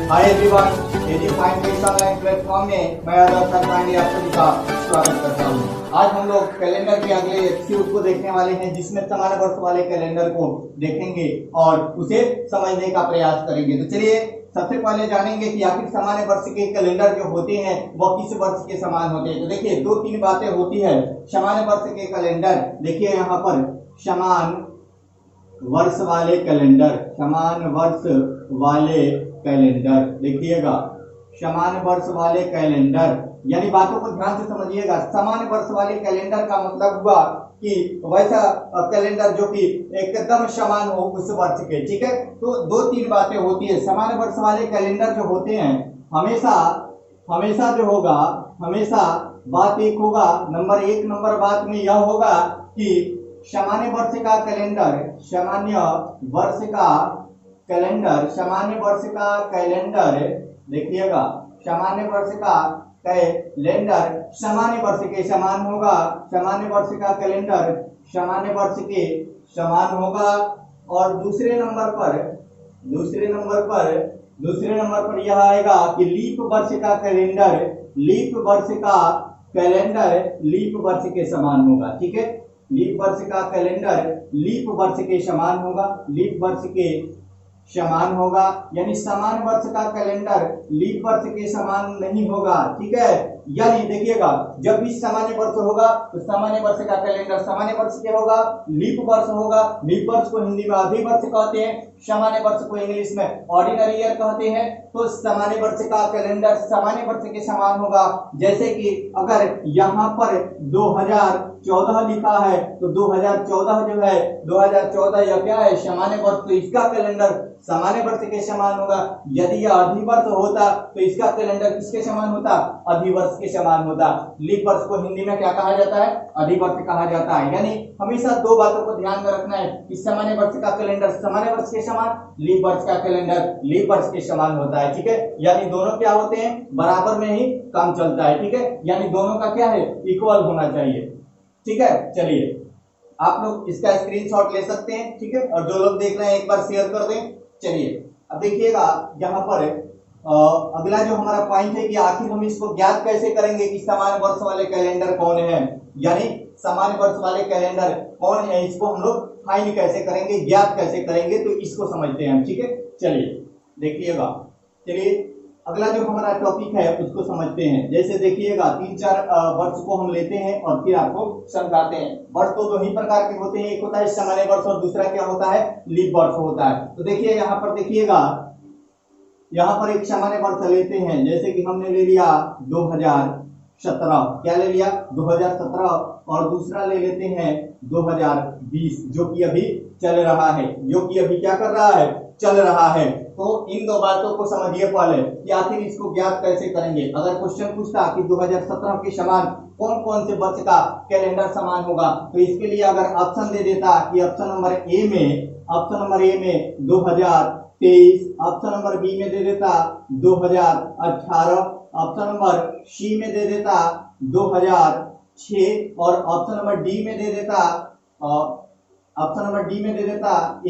Hi everyone, एजी find fix online platform में मैं आदर्श पांडे आप सभी का स्वागत करता हूं। आज हम लोग कैलेंडर के अगले एपिसोड को देखने वाले हैं, जिसमें समान वर्ष वाले कैलेंडर को देखेंगे और उसे समझने का प्रयास करेंगे। तो चलिए सबसे पहले जानेंगे कि आखिर सामान्य वर्ष के कैलेंडर जो होते हैं वह किस वर्ष के समान होते हैं। तो देखिए दो तीन बातें होती है सामान्य वर्ष के कैलेंडर। देखिए यहाँ पर समान वर्ष वाले कैलेंडर, समान वर्ष वाले कैलेंडर, देखिएगा समान वर्ष वाले कैलेंडर, यानी बातों को ध्यान से समझिएगा। समान वर्ष वाले कैलेंडर का मतलब हुआ कि वैसा कैलेंडर जो कि एकदम समान हो उस वर्ष के, ठीक है। तो दो तीन बातें होती है। समान वर्ष वाले कैलेंडर जो होते हैं हमेशा जो होगा, हमेशा बात एक होगा, नंबर बात में यह होगा कि सामान्य वर्ष का कैलेंडर, सामान्य वर्ष का देखिएगा, सामान्य वर्ष का कैलेंडर सामान्य वर्ष के समान होगा, सामान्य वर्ष का कैलेंडर सामान्य वर्ष के समान होगा। और दूसरे नंबर पर यह आएगा कि लीप वर्ष का कैलेंडर लीप वर्ष के समान होगा, ठीक है। लीप वर्ष का कैलेंडर लीप वर्ष के समान होगा, लीप वर्ष के समान होगा, यानी समान वर्ष का कैलेंडर लीप वर्ष के समान नहीं होगा, ठीक है। यानी देखिएगा जब भी सामान्य वर्ष होगा तो सामान्य वर्ष का कैलेंडर सामान्य वर्ष के होगा, लीप वर्ष होगा, लीप वर्ष को हिंदी में अधि वर्ष कहते हैं, सामान्य वर्ष को इंग्लिश में ऑर्डिनरी ईयर कहते हैं। तो सामान्य वर्ष का कैलेंडर सामान्य वर्ष के समान होगा। जैसे कि अगर यहाँ पर 2014 लिखा है तो 2014 जो है 2014 यह क्या है, सामान्य वर्ष, तो इसका कैलेंडर सामान्य वर्ष के समान होगा। यदि यह अधिवर्ष होता तो इसका कैलेंडर किसके समान होता, अधिवर्ष के समान होता। लीप वर्ष को हिंदी में क्या कहा जाता है, अधिवर्ष कहा जाता है। यानी हमेशा दो बातों को ध्यान में रखना है कि सामान्य वर्ष का कैलेंडर सामान्य वर्ष के समान, लीप वर्ष का कैलेंडर लीप वर्ष के समान होता है, ठीक है। यानी दोनों क्या होते हैं, बराबर में ही काम चलता है, ठीक है। यानी दोनों का क्या है, इक्वल होना चाहिए, ठीक है। चलिए आप लोग इसका स्क्रीनशॉट ले सकते हैं, ठीक है। और जो लोग देख रहे हैं एक बार शेयर कर दें। चलिए अब देखिएगा यहाँ पर अगला जो हमारा पॉइंट है कि आखिर हम इसको ज्ञात कैसे करेंगे कि समान वर्ष वाले कैलेंडर कौन है, यानी समान वर्ष वाले कैलेंडर कौन है, इसको हम लोग फाइंड कैसे करेंगे, ज्ञात कैसे करेंगे, तो इसको समझते हैं, ठीक है। चलिए देखिएगा, चलिए अगला जो हमारा टॉपिक है उसको समझते हैं। जैसे देखिएगा 3-4 वर्ष को हम लेते हैं और फिर आपको समझाते हैं। वर्ष तो दो ही प्रकार के होते हैं, एक होता है सामान्य वर्ष और दूसरा क्या होता है, लीप वर्ष होता है। तो देखिए यहाँ पर देखिएगा, यहाँ पर एक सामान्य वर्ष लेते हैं, जैसे कि हमने ले लिया 2017, क्या ले लिया 2017, और दूसरा ले लेते हैं 2020 जो कि अभी चल रहा है, जो कि अभी क्या कर रहा है, चल रहा है। तो इन दो बातों को समझिए पहले कि आखिर इसको ज्ञात कैसे करेंगे। अगर क्वेश्चन पूछता कि 2017 के समान कौन कौन से वर्ष का कैलेंडर समान होगा, तो इसके लिए अगर ऑप्शन दे देता कि ऑप्शन नंबर ए में 2023, ऑप्शन नंबर बी में दे देता 2018, ऑप्शन नंबर सी में दे देता 2006, और ऑप्शन नंबर डी में दे देता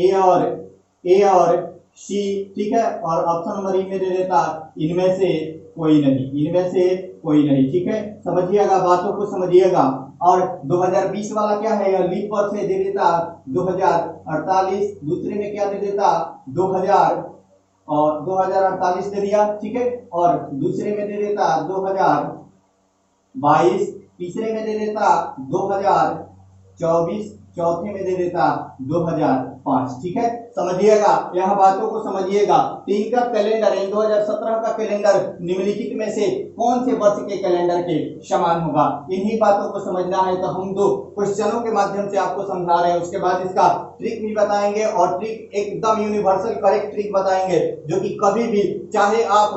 ए और सी, ठीक है। और ऑप्शन नंबर ई में दे देता इनमें से कोई नहीं, ठीक है। समझिएगा, बातों को समझिएगा। और 2020 वाला क्या है, लीप वर्ष से दे देता 2048, दूसरे में क्या दे देता 2048 दे दिया, ठीक है। और दूसरे में दे देता 2022, तीसरे में दे देता 2024, चौथे में दे देता 2005, ठीक है। समझिएगा, यह बातों को समझिएगा। तीन का कैलेंडर 2017 का कैलेंडर निम्नलिखित में से कौन से वर्ष के कैलेंडर के समान होगा, इन्हीं बातों को समझना है। तो हम दो क्वेश्चनों के माध्यम से आपको समझा रहे हैं, उसके बाद इसका ट्रिक भी बताएंगे, और ट्रिक एकदम यूनिवर्सल करेक्ट ट्रिक बताएंगे, जो कि कभी भी चाहे आप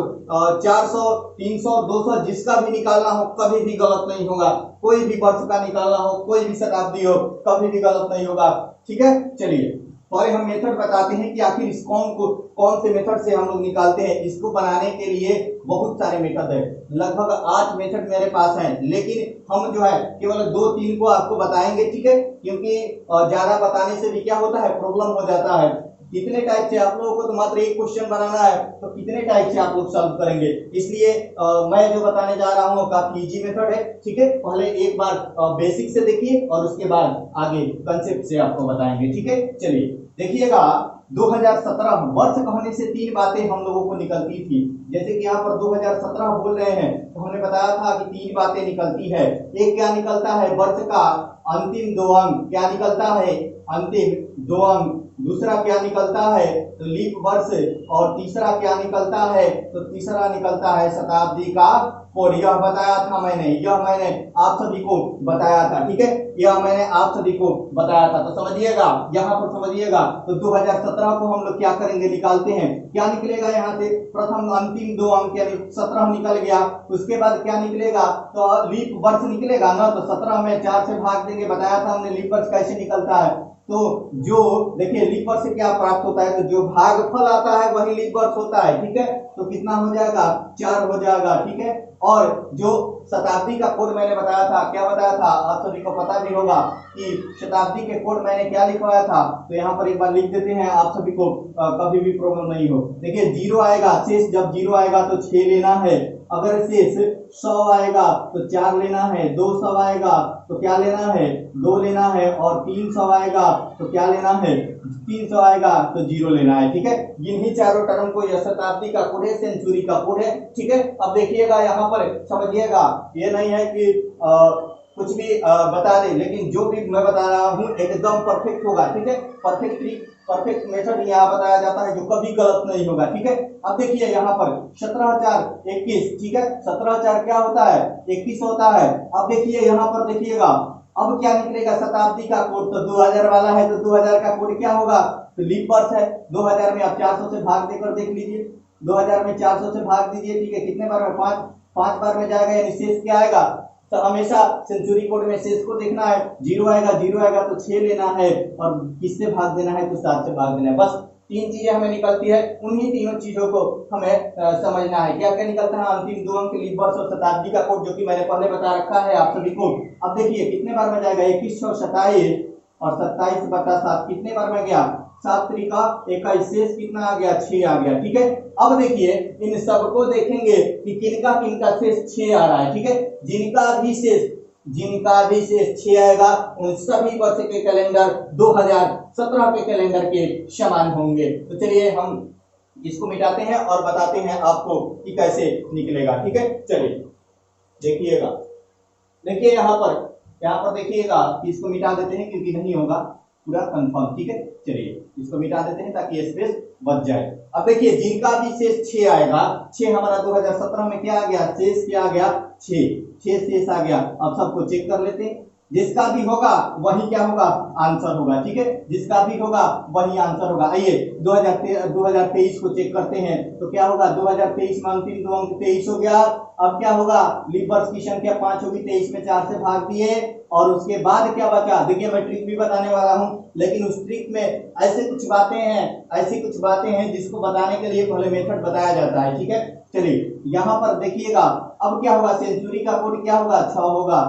400, 300, 200 जिसका भी निकालना हो कभी भी गलत नहीं होगा। कोई भी वर्ष का निकालना हो, कोई भी शताब्दी हो, कभी भी गलत नहीं होगा, ठीक है। चलिए पहले हम मेथड बताते हैं कि आखिर इस कौन से मेथड से हम लोग निकालते हैं। इसको बनाने के लिए बहुत सारे मेथड है, लगभग 8 मेथड मेरे पास हैं, लेकिन हम जो है केवल 2-3 को आपको बताएंगे, ठीक है। क्योंकि ज्यादा बताने से भी क्या होता है, प्रॉब्लम हो जाता है। कितने टाइप से आप लोगों को तो मात्र एक क्वेश्चन बनाना है, तो कितने टाइप से आप लोग सॉल्व करेंगे। इसलिए मैं जो बताने जा रहा हूँ काफी इजी मेथड है, ठीक है। पहले एक बार बेसिक से देखिए और उसके बाद आगे कंसेप्ट से आपको बताएंगे, ठीक है। चलिए देखिएगा, 2017 वर्ष कहने से तीन बातें हम लोगों को निकलती थी। जैसे कि यहाँ पर 2017 बोल रहे हैं तो हमने बताया था कि तीन बातें निकलती है। एक क्या निकलता है, वर्ष का अंतिम 2 अंक क्या निकलता है, अंतिम 2 अंक। दूसरा क्या निकलता है, तो लीप वर्ष। और तीसरा क्या निकलता है, तो तीसरा निकलता है शताब्दी का कोड। यह बताया था मैंने, यह मैंने आप सभी को बताया था, ठीक है। यह मैंने आप सभी को बताया था, तो समझिएगा, यहाँ पर समझिएगा। तो 2017 को हम लोग क्या करेंगे, निकालते हैं। क्या निकलेगा यहाँ से, प्रथम अंतिम 2 अंक यानी 17 निकल गया। उसके बाद क्या निकलेगा, तो लीप वर्ष निकलेगा ना, तो 17 में 4 से भाग देंगे। बताया था हमने लीप वर्ष कैसे निकलता है। तो जो देखिए लीप वर्ष से क्या प्राप्त होता है, तो जो भागफल आता है वही लीप वर्ष होता है, ठीक है। तो कितना हो जाएगा, 4 हो जाएगा, ठीक है। और जो शताब्दी का कोड मैंने बताया था, क्या बताया था, आप सभी को पता भी होगा कि शताब्दी के कोड मैंने क्या लिखवाया था। तो यहाँ पर एक बार लिख देते हैं, आप सभी को कभी भी प्रॉब्लम नहीं हो। देखिए 0 आएगा, शेष जब 0 आएगा तो 6 लेना है। अगर शेष 100 आएगा तो 4 लेना है। 200 आएगा तो क्या लेना है, 2 लेना है। और 300 आएगा तो क्या लेना है, 300 आएगा तो 0 लेना है, ठीक है। इन्हीं चारों टर्म को यह शताब्दी का कोड है, सेंचुरी का कोड है, ठीक है। अब देखिएगा यहाँ पर समझिएगा, ये नहीं है कि कुछ भी बता दे, लेकिन जो भी मैं बता रहा हूँ एकदम परफेक्ट होगा, ठीक है। परफेक्ट मेथड यहाँ बताया जाता है जो कभी गलत नहीं होगा, ठीक है। अब देखिए यहाँ पर 17,421, ठीक है। 17,4 क्या होता है, 21 होता है। अब देखिए यहाँ पर देखिएगा, अब क्या निकलेगा, शताब्दी का कोड तो 2000 वाला है, तो 2000 का कोड क्या होगा, तो लीप वर्ष है। 2000 में आप 400 से भाग देकर देख लीजिए, 2000 में 400 से भाग दीजिए, ठीक है। कितने बार में, 5 बार में जाएगा, यानी शेष क्या आएगा। तो हमेशा सेंचुरी कोड में शेष को देखना है, 0 आएगा तो 6 लेना है, और किससे भाग देना है, तो 7 से भाग देना है। बस 3 चीजें हमें निकलती है, उन्हीं तीनों चीजों को हमें समझना है। क्या क्या निकलता है, अंतिम 2 अंक, लीप वर्ष और शताब्दी का कोड, जो कि मैंने पहले बता रखा है आप सभी को। अब देखिए कितने बार में जाएगा, 21 और 27 और 27/7 कितने बार में गया, 7 त्रिका 21, शेष कितना आ गया, 6 आ गया, ठीक है। अब देखिए इन सबको देखेंगे कि किनका किनका शेष 6 आ रहा है, ठीक है। जिनका भी शेष 6 आएगा उन सभी वर्ष के कैलेंडर 2017 के कैलेंडर के समान होंगे। तो चलिए हम इसको मिटाते हैं और बताते हैं आपको कि कैसे निकलेगा, ठीक है। चलिए देखिएगा, देखिए यहाँ पर देखिएगा कि इसको मिटा देते हैं क्योंकि नहीं होगा पूरा कंफर्म, ठीक है। चलिए इसको मिटा देते हैं ताकि स्पेस बच जाए। अब देखिए जिनका भी शेष 6 आएगा, 6 हमारा 2017 में क्या आ गया, शेष क्या आ गया, 6 शेष आ गया। अब सबको चेक कर लेते हैं, जिसका भी होगा वही क्या होगा, आंसर होगा, ठीक है। जिसका भी होगा वही आंसर होगा। आइए 2023 को चेक करते हैं, तो क्या होगा, 2023 में अंतिम 2 अंक 23 हो गया। अब क्या होगा, लीप वर्ष की संख्या 5 होगी, 23 में 4 से भाग दिए, और उसके बाद क्या बचा। देखिए मैं ट्रिक भी बताने वाला हूं, लेकिन उस ट्रिक में ऐसी कुछ बातें हैं जिसको बताने के लिए पहले मेथड बताया जाता है, ठीक है। चलिए यहाँ पर देखिएगा, अब क्या होगा, सेंचुरी का कोड क्या होगा, 6 होगा।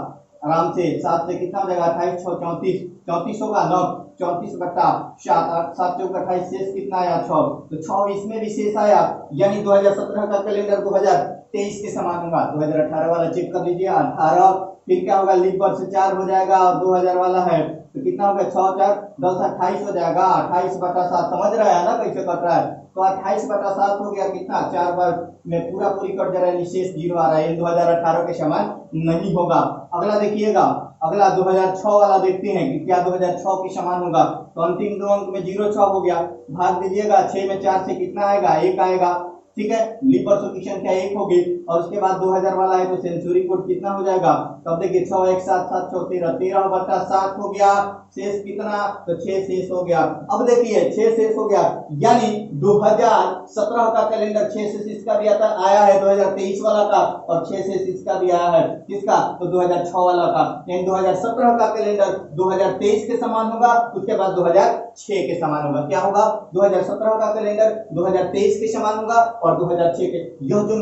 आराम से 7 से कितना हो जाएगा, 28 6 34, 34 होगा, 9 34/7, 7 चौक 28, शेष कितना आया, 6। तो 6 इसमें भी शेष आया, यानी 2017 का कैलेंडर 2023 के समान होगा। 2018 वाला चेक कर लीजिए, 18। फिर क्या होगा, लीप वर्ष 4 हो जाएगा, और 2000 वाला है तो कितना हो गया, 6 4 10 28 हो जाएगा। 28/7 समझ रहा है ना कैसे कट रहा है, तो 28/7 हो गया, कितना 4 बार में पूरा पूरी कट जा रहा है, शेष 0 आ रहा है, 2018 के समान नहीं होगा। अगला देखिएगा, अगला 2006 वाला देखते हैं कि क्या 2006 के समान होगा। तो अंतिम 2 अंक में 0 6 हो गया, भाग दीजिएगा, 6 में 4 से कितना आएगा, 1 आएगा, ठीक है। लीप वर्षों की संख्या 1 होगी, और उसके बाद 2000 वाला है तो सेंचुरी कोड कितना हो जाएगा। तब देखिए 6 1 7 7 6 13, 13/7 हो गया, शेष कितना, तो 6 शेष हो गया। अब देखिए 6 शेष हो गया, यानी 2017 का कैलेंडर 6 से 6 का भी आता आया है, 2023 वाला का, और 6 से 6 का भी आया है किसका, तो 2006 वाला का। यानी 2017 का कैलेंडर 2023 के समान होगा, उसके बाद 2006 के समान होगा। क्या होगा, 2017 का कैलेंडर 2023 के समान होगा और 2006 के। यह जो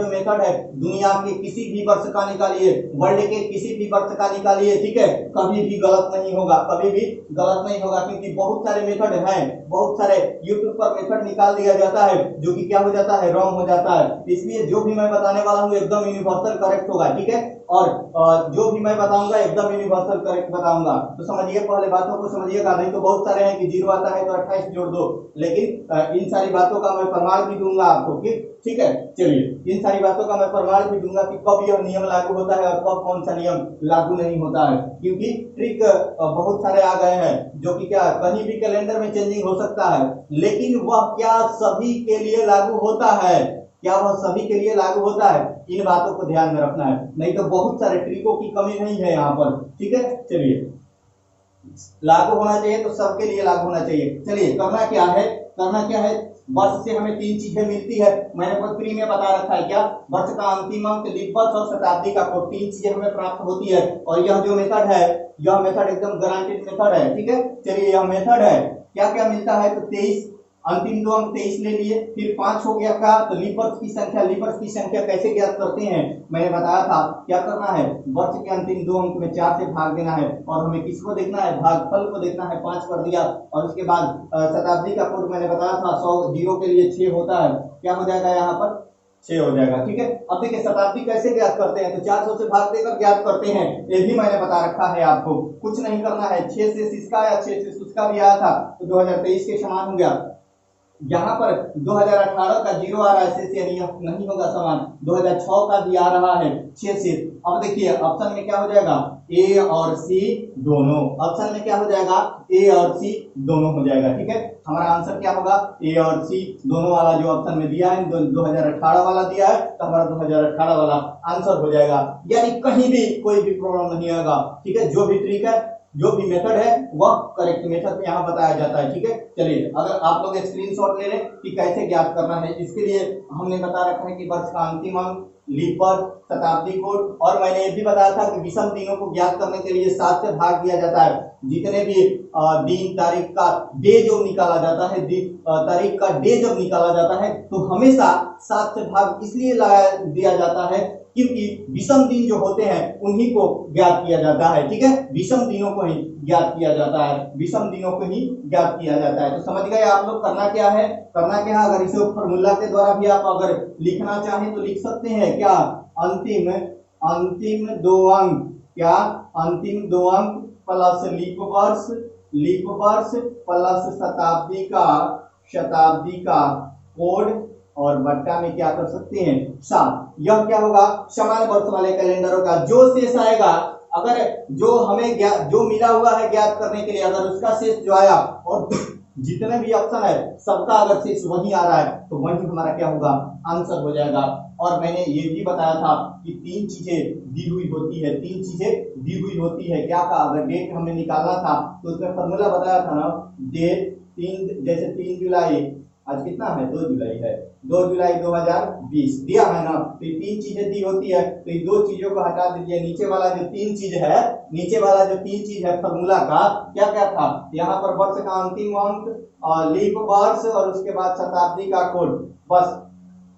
मेथड है दुनिया के किसी भी वर्ष का निकालिए, वर्ल्ड के किसी भी वर्ष का निकालिए, ठीक है, कभी भी गलत नहीं होगा, कभी भी गलत नहीं होगा, क्योंकि बहुत सारे मेथड हैं, बहुत सारे यूट्यूब पर मेथड निकाल दिया जाता है जो कि क्या हो जाता है, रॉन्ग हो जाता है। इसलिए जो भी मैं बताने वाला हूँ एकदम यूनिवर्सल करेक्ट होगा, ठीक है, और जो भी मैं बताऊंगा एकदम यूनिवर्सल करेक्ट बताऊंगा। तो समझिए, पहले बातों को समझिएगा, नहीं तो बहुत सारे हैं कि 0 आता है तो 28 जोड़ दो, लेकिन इन सारी बातों का मैं प्रमाण भी दूंगा आपको, ठीक है। चलिए, इन सारी बातों का मैं प्रमाण भी दूंगा कि कब यह नियम लागू होता है और कब कौन सा नियम लागू नहीं होता है, क्योंकि ट्रिक बहुत सारे आ गए हैं जो कि क्या कहीं भी कैलेंडर में चेंजिंग हो सकता है, लेकिन वह क्या सभी के लिए लागू होता है, क्या वह सभी के लिए लागू होता है, इन बातों को ध्यान में रखना है, नहीं तो बहुत सारे ट्रिकों की कमी नहीं है यहाँ पर, ठीक है। चलिए, लागू होना चाहिए तो सबके लिए लागू होना चाहिए। चलिए, करना क्या है, वर्ष से हमें 3 चीजें मिलती है, मैंने प्री में बता रखा है, क्या, वर्ष का अंतिम अंक, लीप वर्ष और शताब्दी का कोड, 3 चीजें हमें प्राप्त होती है। और यह जो मेथड है, यह मेथड एकदम गारंटेड मेथड है, ठीक है। चलिए, यह मेथड है, क्या क्या मिलता है, तो 23, अंतिम 2 अंक 23 ले लिए, फिर 5 हो गया का, तो लीप वर्ष की संख्या कैसे ज्ञात करते हैं, मैंने बताया था, क्या करना है, वर्ष के अंतिम 2 अंक में 4 से भाग देना है, और हमें किसको देखना है, भागफल को देखना है, 5 कर दिया, और उसके बाद शताब्दी का कोड मैंने बताया था 100 जीरो के लिए 6 होता है, क्या हो जाएगा यहाँ पर 6 हो जाएगा, ठीक है। अब देखिए शताब्दी कैसे ज्ञात करते हैं, तो 400 से भाग देकर ज्ञात करते हैं, ये भी मैंने बता रखा है आपको, कुछ नहीं करना है, 6 से 6 का या 6 से 6 का भी आया था तो 2023 के समान हो गया। यहाँ पर 2018 का 0 आ रहा है, से नहीं होगा समान, 2006 का भी आ रहा है 6 से। अब देखिए ऑप्शन में क्या हो जाएगा, ए और सी दोनों, ऑप्शन में क्या हो जाएगा, ए और सी दोनों हो जाएगा, ठीक है। हमारा आंसर क्या होगा, ए और सी दोनों वाला जो ऑप्शन में दिया है, 2018 वाला दिया है, तो हमारा 2018 वाला आंसर हो जाएगा, यानी कहीं भी कोई भी प्रॉब्लम नहीं आएगा, ठीक है। जो भी ट्रिक है, जो भी मेथड है वह करेक्ट मेथड यहाँ बताया जाता है, ठीक है। चलिए, अगर आप लोग स्क्रीनशॉट ले लें कि कैसे ज्ञात करना है, इसके लिए हमने बता रखा है कि वर्ष का अंतिम अंक, लीप वर्ष, शताब्दी कोड, और मैंने ये भी बताया था कि विषम दिनों को ज्ञात करने के लिए 7 से भाग दिया जाता है। जितने भी दिन तारीख का डे जो निकाला जाता है, तारीख का डे जब निकाला जाता है तो हमेशा 7 से भाग इसलिए लगा दिया जाता है क्योंकि विषम दिन जो होते हैं उन्हीं को ज्ञात किया जाता है, ठीक है। विषम दिनों को ही ज्ञात किया जाता है, विषम दिनों को ही ज्ञात किया जाता है। तो समझ गए आप लोग, करना क्या है, अगर इसे फॉर्मूला के द्वारा भी आप अगर लिखना चाहें तो लिख सकते हैं, क्या, अंतिम 2 अंक, क्या, अंतिम 2 अंक प्लस लीप वर्ष प्लस शताब्दी का कोड, और बट्टा में क्या कर सकते हैं 7। यह क्या होगा, समान वर्ष वाले कैलेंडरों का जो शेष आएगा, अगर जो हमें जो मिला हुआ है ज्ञात करने के लिए, अगर उसका शेष जो आया और जितने भी ऑप्शन है सबका अगर शेष वही आ रहा है तो वही हमारा क्या होगा, आंसर हो जाएगा। और मैंने ये भी बताया था कि 3 चीजें दी हुई होती है, क्या का, अगर डेट हमें निकालना था तो उसमें फॉर्मूला बताया था ना, डेट 3, जैसे 3 जुलाई, आज कितना है, 2 जुलाई है, 2 जुलाई 2020 दिया है ना, तो 3 चीजें दी होती है, तो ये 2 चीजों को हटा दीजिए, नीचे वाला जो 3 चीज है फॉर्मूला का क्या क्या था, यहाँ पर वर्ष का अंतिम अंक, लीप वर्ष और उसके बाद शताब्दी का कोड, बस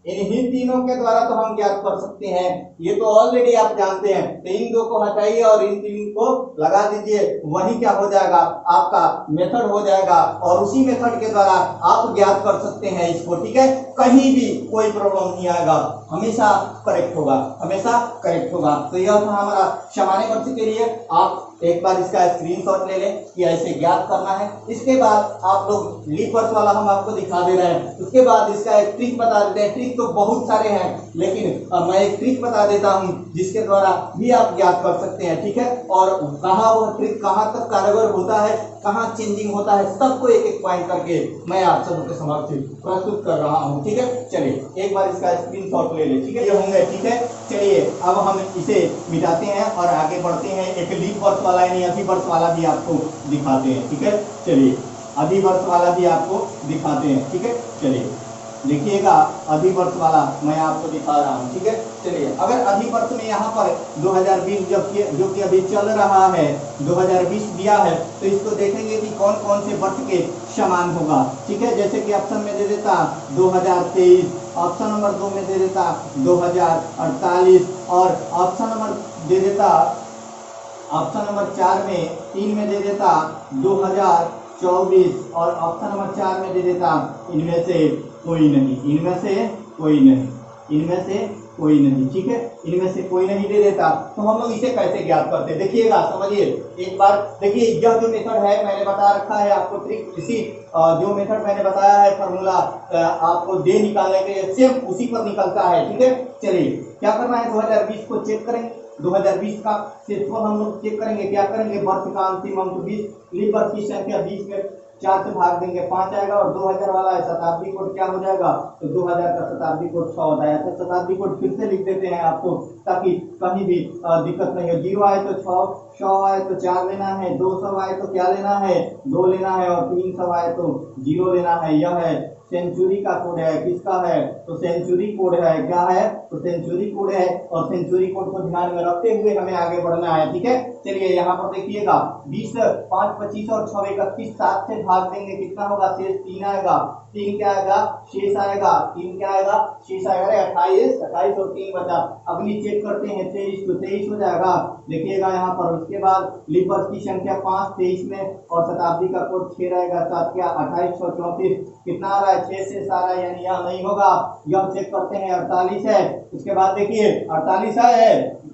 इन्हीं तीनों के द्वारा तो हम ज्ञात कर सकते हैं, ये तो ऑलरेडी आप जानते हैं। तो इन 2 को हटाइए और इन 3 को लगा दीजिए, वही क्या हो जाएगा, आपका मेथड हो जाएगा, और उसी मेथड के द्वारा आप ज्ञात कर सकते हैं इसको, ठीक है। कहीं भी कोई प्रॉब्लम नहीं आएगा, हमेशा करेक्ट होगा। तो यह था हमारा सामान्य वर्ष के लिए। आप एक बार इसका स्क्रीनशॉट ले लें कि ऐसे ज्ञात करना है। इसके बाद आप लोग लीप वर्ष वाला हम आपको दिखा दे रहे हैं, उसके बाद इसका एक ट्रिक बता देते हैं। ट्रिक तो बहुत सारे हैं, लेकिन मैं एक ट्रिक बता देता हूं जिसके द्वारा भी आप ज्ञात कर सकते हैं, ठीक है। और कहाँ वह ट्रिक कहाँ तक कारगर होता है, कहाँ चेंजिंग होता है, सबको एक एक पॉइंट करके मैं आप सबके समक्ष प्रस्तुत कर रहा हूँ, ठीक है। चलिए एक बार इसका स्क्रीनशॉट ले लें, ठीक है, ये होंगे, ठीक है। चलिए अब हम इसे मिटाते हैं और आगे बढ़ते हैं, एक लीप वर्ष वाला यानी अति वर्ष वाला भी आपको दिखाते हैं, ठीक है। चलिए अधिवर्ष वाला भी आपको दिखाते हैं, ठीक है। चलिए देखिएगा, अधिवर्ष वाला मैं आपको दिखा रहा हूँ, ठीक है। चलिए अगर अधिवर्ष में यहाँ पर 2020 जो कि अभी चल रहा है 2020 दिया है, तो इसको देखेंगे कि कौन कौन से वर्ष के समान होगा, ठीक है। जैसे कि ऑप्शन में दे देता 2023, ऑप्शन नंबर 2 में दे देता 2048 और ऑप्शन नंबर दे देता ऑप्शन नंबर 4 में 3 में दे देता 2024 और ऑप्शन नंबर 4 में दे देता इनमें से कोई नहीं, इनमें से कोई नहीं, इनमें से कोई नहीं, ठीक है। इनमें से कोई नहीं दे देता, तो हम लोग इसे कैसे ज्ञात करते हैं, देखिएगा, समझिए एक बार। देखिए यह जो मेथड है मैंने बता रखा है आपको, ट्रिक इसी जो मेथड मैंने बताया है, फार्मूला आपको दे निकालने के लिए सेम उसी पर निकलता है, ठीक है। चलिए क्या करना है, 2020 को चेक करेंगे, 2020 का क्षेत्रफल हम लोग चेक करेंगे। क्या करेंगे, वर्ष का अंतिम अंक 20, लीप वर्ष की संख्या 20 में 4 से भाग देंगे 5 आएगा, और 2000 वाला है शताब्दी कोड क्या हो जाएगा, तो 2000 का शताब्दी कोड 6 होता है। तो शताब्दी कोड फिर से लिख देते हैं आपको, ताकि कहीं भी दिक्कत नहीं हो। 0 आए तो 6, 100 आए तो 4 लेना है, 200 आए तो क्या लेना है, 2 लेना है, और 300 आए तो 0 लेना है। यह है सेंचुरी का कोड है, किसका है, तो सेंचुरी कोड है, क्या है, तो सेंचुरी कोड है, और सेंचुरी कोड को ध्यान में रखते हुए हमें आगे बढ़ना है, ठीक है। चलिए यहाँ पर देखिएगा, 20, 5, 25 और 6, 31, 7 से भाग देंगे, कितना होगा, शेष 3 आएगा, 3 क्या आएगा, शेष आएगा, 3 क्या आएगा, शेष आएगा 28, 28 और 3 बचा। अगली चेक करते हैं, 23, तो 23 हो जाएगा, देखिएगा यहाँ पर। उसके बाद लीप वर्ष की संख्या 5, 23 में, और शताब्दी का कोड 6 रहेगा, 7 क्या 28 और 34, कितना आ रहा है, 6 से सारा, यानी यह नहीं होगा। यह चेक करते हैं, 48 है। उसके बाद देखिए 48 है,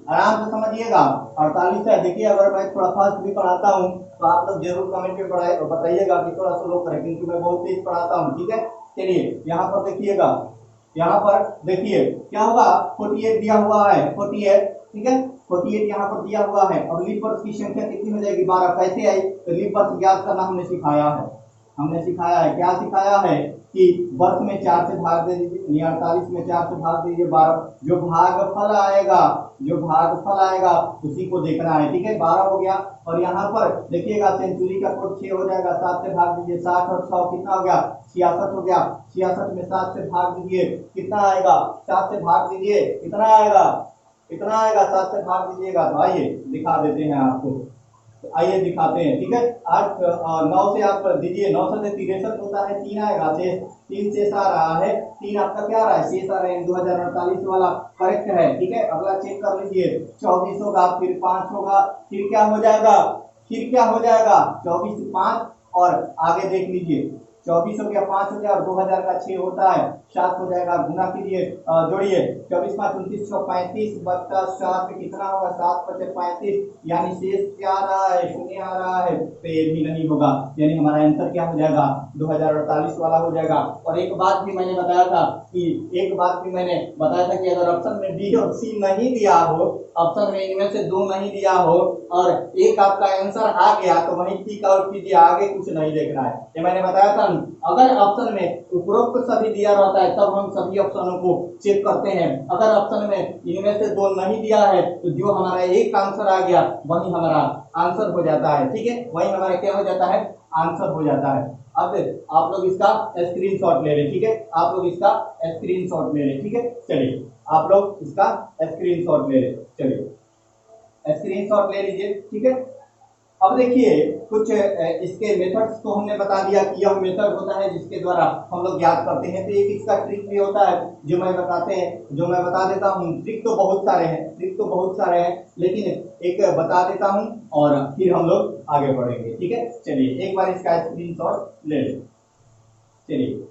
आराम से समझिएगा, 48 है। देखिए अगर मैं थोड़ा फास्ट भी पढ़ाता हूँ तो आप लोग जरूर कमेंट में बताइएगा कि थोड़ा स्लो करें, क्योंकि मैं बहुत तेज पढ़ाता हूँ, ठीक है। चलिए यहाँ पर देखिएगा, यहाँ पर देखिए क्या होगा, 48 दिया हुआ है, 48, ठीक है, 48 यहाँ पर दिया हुआ है। अब लीप वर्ष की संख्या कितनी हो जाएगी, 12। कैसे आई, तो लीप वर्ष ज्ञात करना हमने सिखाया है, हमने सिखाया है, क्या सिखाया है कि वर्ष में 4 से भाग दे दीजिए, 48 में 4 से भाग दीजिए 12, जो भागफल आएगा, जो भागफल आएगा उसी को देखना है, ठीक है। 12 हो गया, और यहाँ पर देखिएगा सेंचुरी का कोड 6 हो जाएगा, 7 से भाग दीजिए, 60 और 6 कितना हो गया, 66 हो गया, 66 में 7 से भाग दीजिए, कितना आएगा, 7 से भाग दीजिए, कितना आएगा, कितना आएगा, 7 से भाग दीजिएगा, तो आइए दिखा देते हैं आपको, आइए दिखाते हैं, ठीक है। 8, 9 से आप दीजिए, 9 से 63 होता है, 3 आएगा, 3 शेष आ रहा है, 3 आपका क्या आ रहा है, शेष आ रहा है, 2048 वाला करेक्ट है, ठीक है। अगला चेक कर लीजिए, 24 होगा, फिर 5 होगा, फिर क्या हो जाएगा, फिर क्या हो जाएगा, 24 से 5, और आगे देख लीजिए, 24 हो गया, 5 हो गया, और 2000 का 6 होता है, 7 हो जाएगा, गुना कीजिए, जोड़िए, 24, 5, 29, 35 बट्टा 7 कितना होगा, 7, 5, 35, यानी शेष क्या आ रहा है, 0 आ रहा है, तो ये भी नहीं होगा, यानी हमारा आंसर क्या हो जाएगा, 2048 वाला हो जाएगा। और एक बात भी मैंने बताया था कि अगर ऑप्शन में बी और सी नहीं दिया हो, ऑप्शन में इनमें से 2 नहीं दिया हो, और एक आपका आंसर आ गया, तो वहीं टिक आउट कीजिए, आगे कुछ नहीं देखना है। ये मैंने बताया था, अगर ऑप्शन में उपरोक्त सभी दिया रहता है तब हम सभी ऑप्शनों को चेक करते हैं। अगर ऑप्शन में इनमें से 2 नहीं दिया है, तो जो हमारा एक आंसर आ गया वही हमारा आंसर हो जाता है, ठीक है, वही हमारा क्या हो जाता है, आंसर हो जाता है। अब आप लोग इसका स्क्रीनशॉट ले लें, ठीक है, आप लोग इसका स्क्रीनशॉट ले लें, ठीक है। चलिए आप लोग इसका स्क्रीनशॉट ले लें, चलिए स्क्रीनशॉट ले लीजिए, ठीक है। अब देखिए कुछ इसके मेथड्स तो हमने बता दिया कि यह मेथड होता है जिसके द्वारा हम लोग ज्ञात करते हैं। तो एक इसका ट्रिक भी होता है जो मैं बता देता हूँ। ट्रिक तो बहुत सारे हैं, लेकिन एक बता देता हूँ और फिर हम लोग आगे बढ़ेंगे, ठीक है। चलिए एक बार इसका स्क्रीनशॉट ले लें। चलिए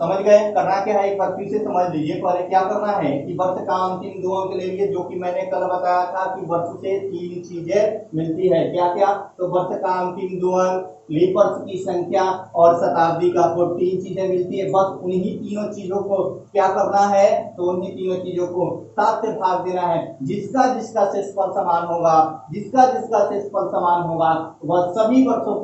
समझ गए, करना क्या है एक बार फिर से समझ लीजिए। पहले क्या करना है कि वर्ष का अंतिम 2 अंक ले लिए, जो कि मैंने कल बताया था कि वर्ष से 3 चीजें मिलती है। क्या क्या, तो वर्ष का अंतिम 2 अंक, लीप वर्ष की संख्या और शताब्दी का कोड, 3 चीजें मिलती है। बस उन्हीं तीनों चीजों को क्या करना है, तो उन्हीं तीनों चीजों को 7 से भाग देना है। जिसका जिसका शेषफल समान होगा, वह सभी वर्षों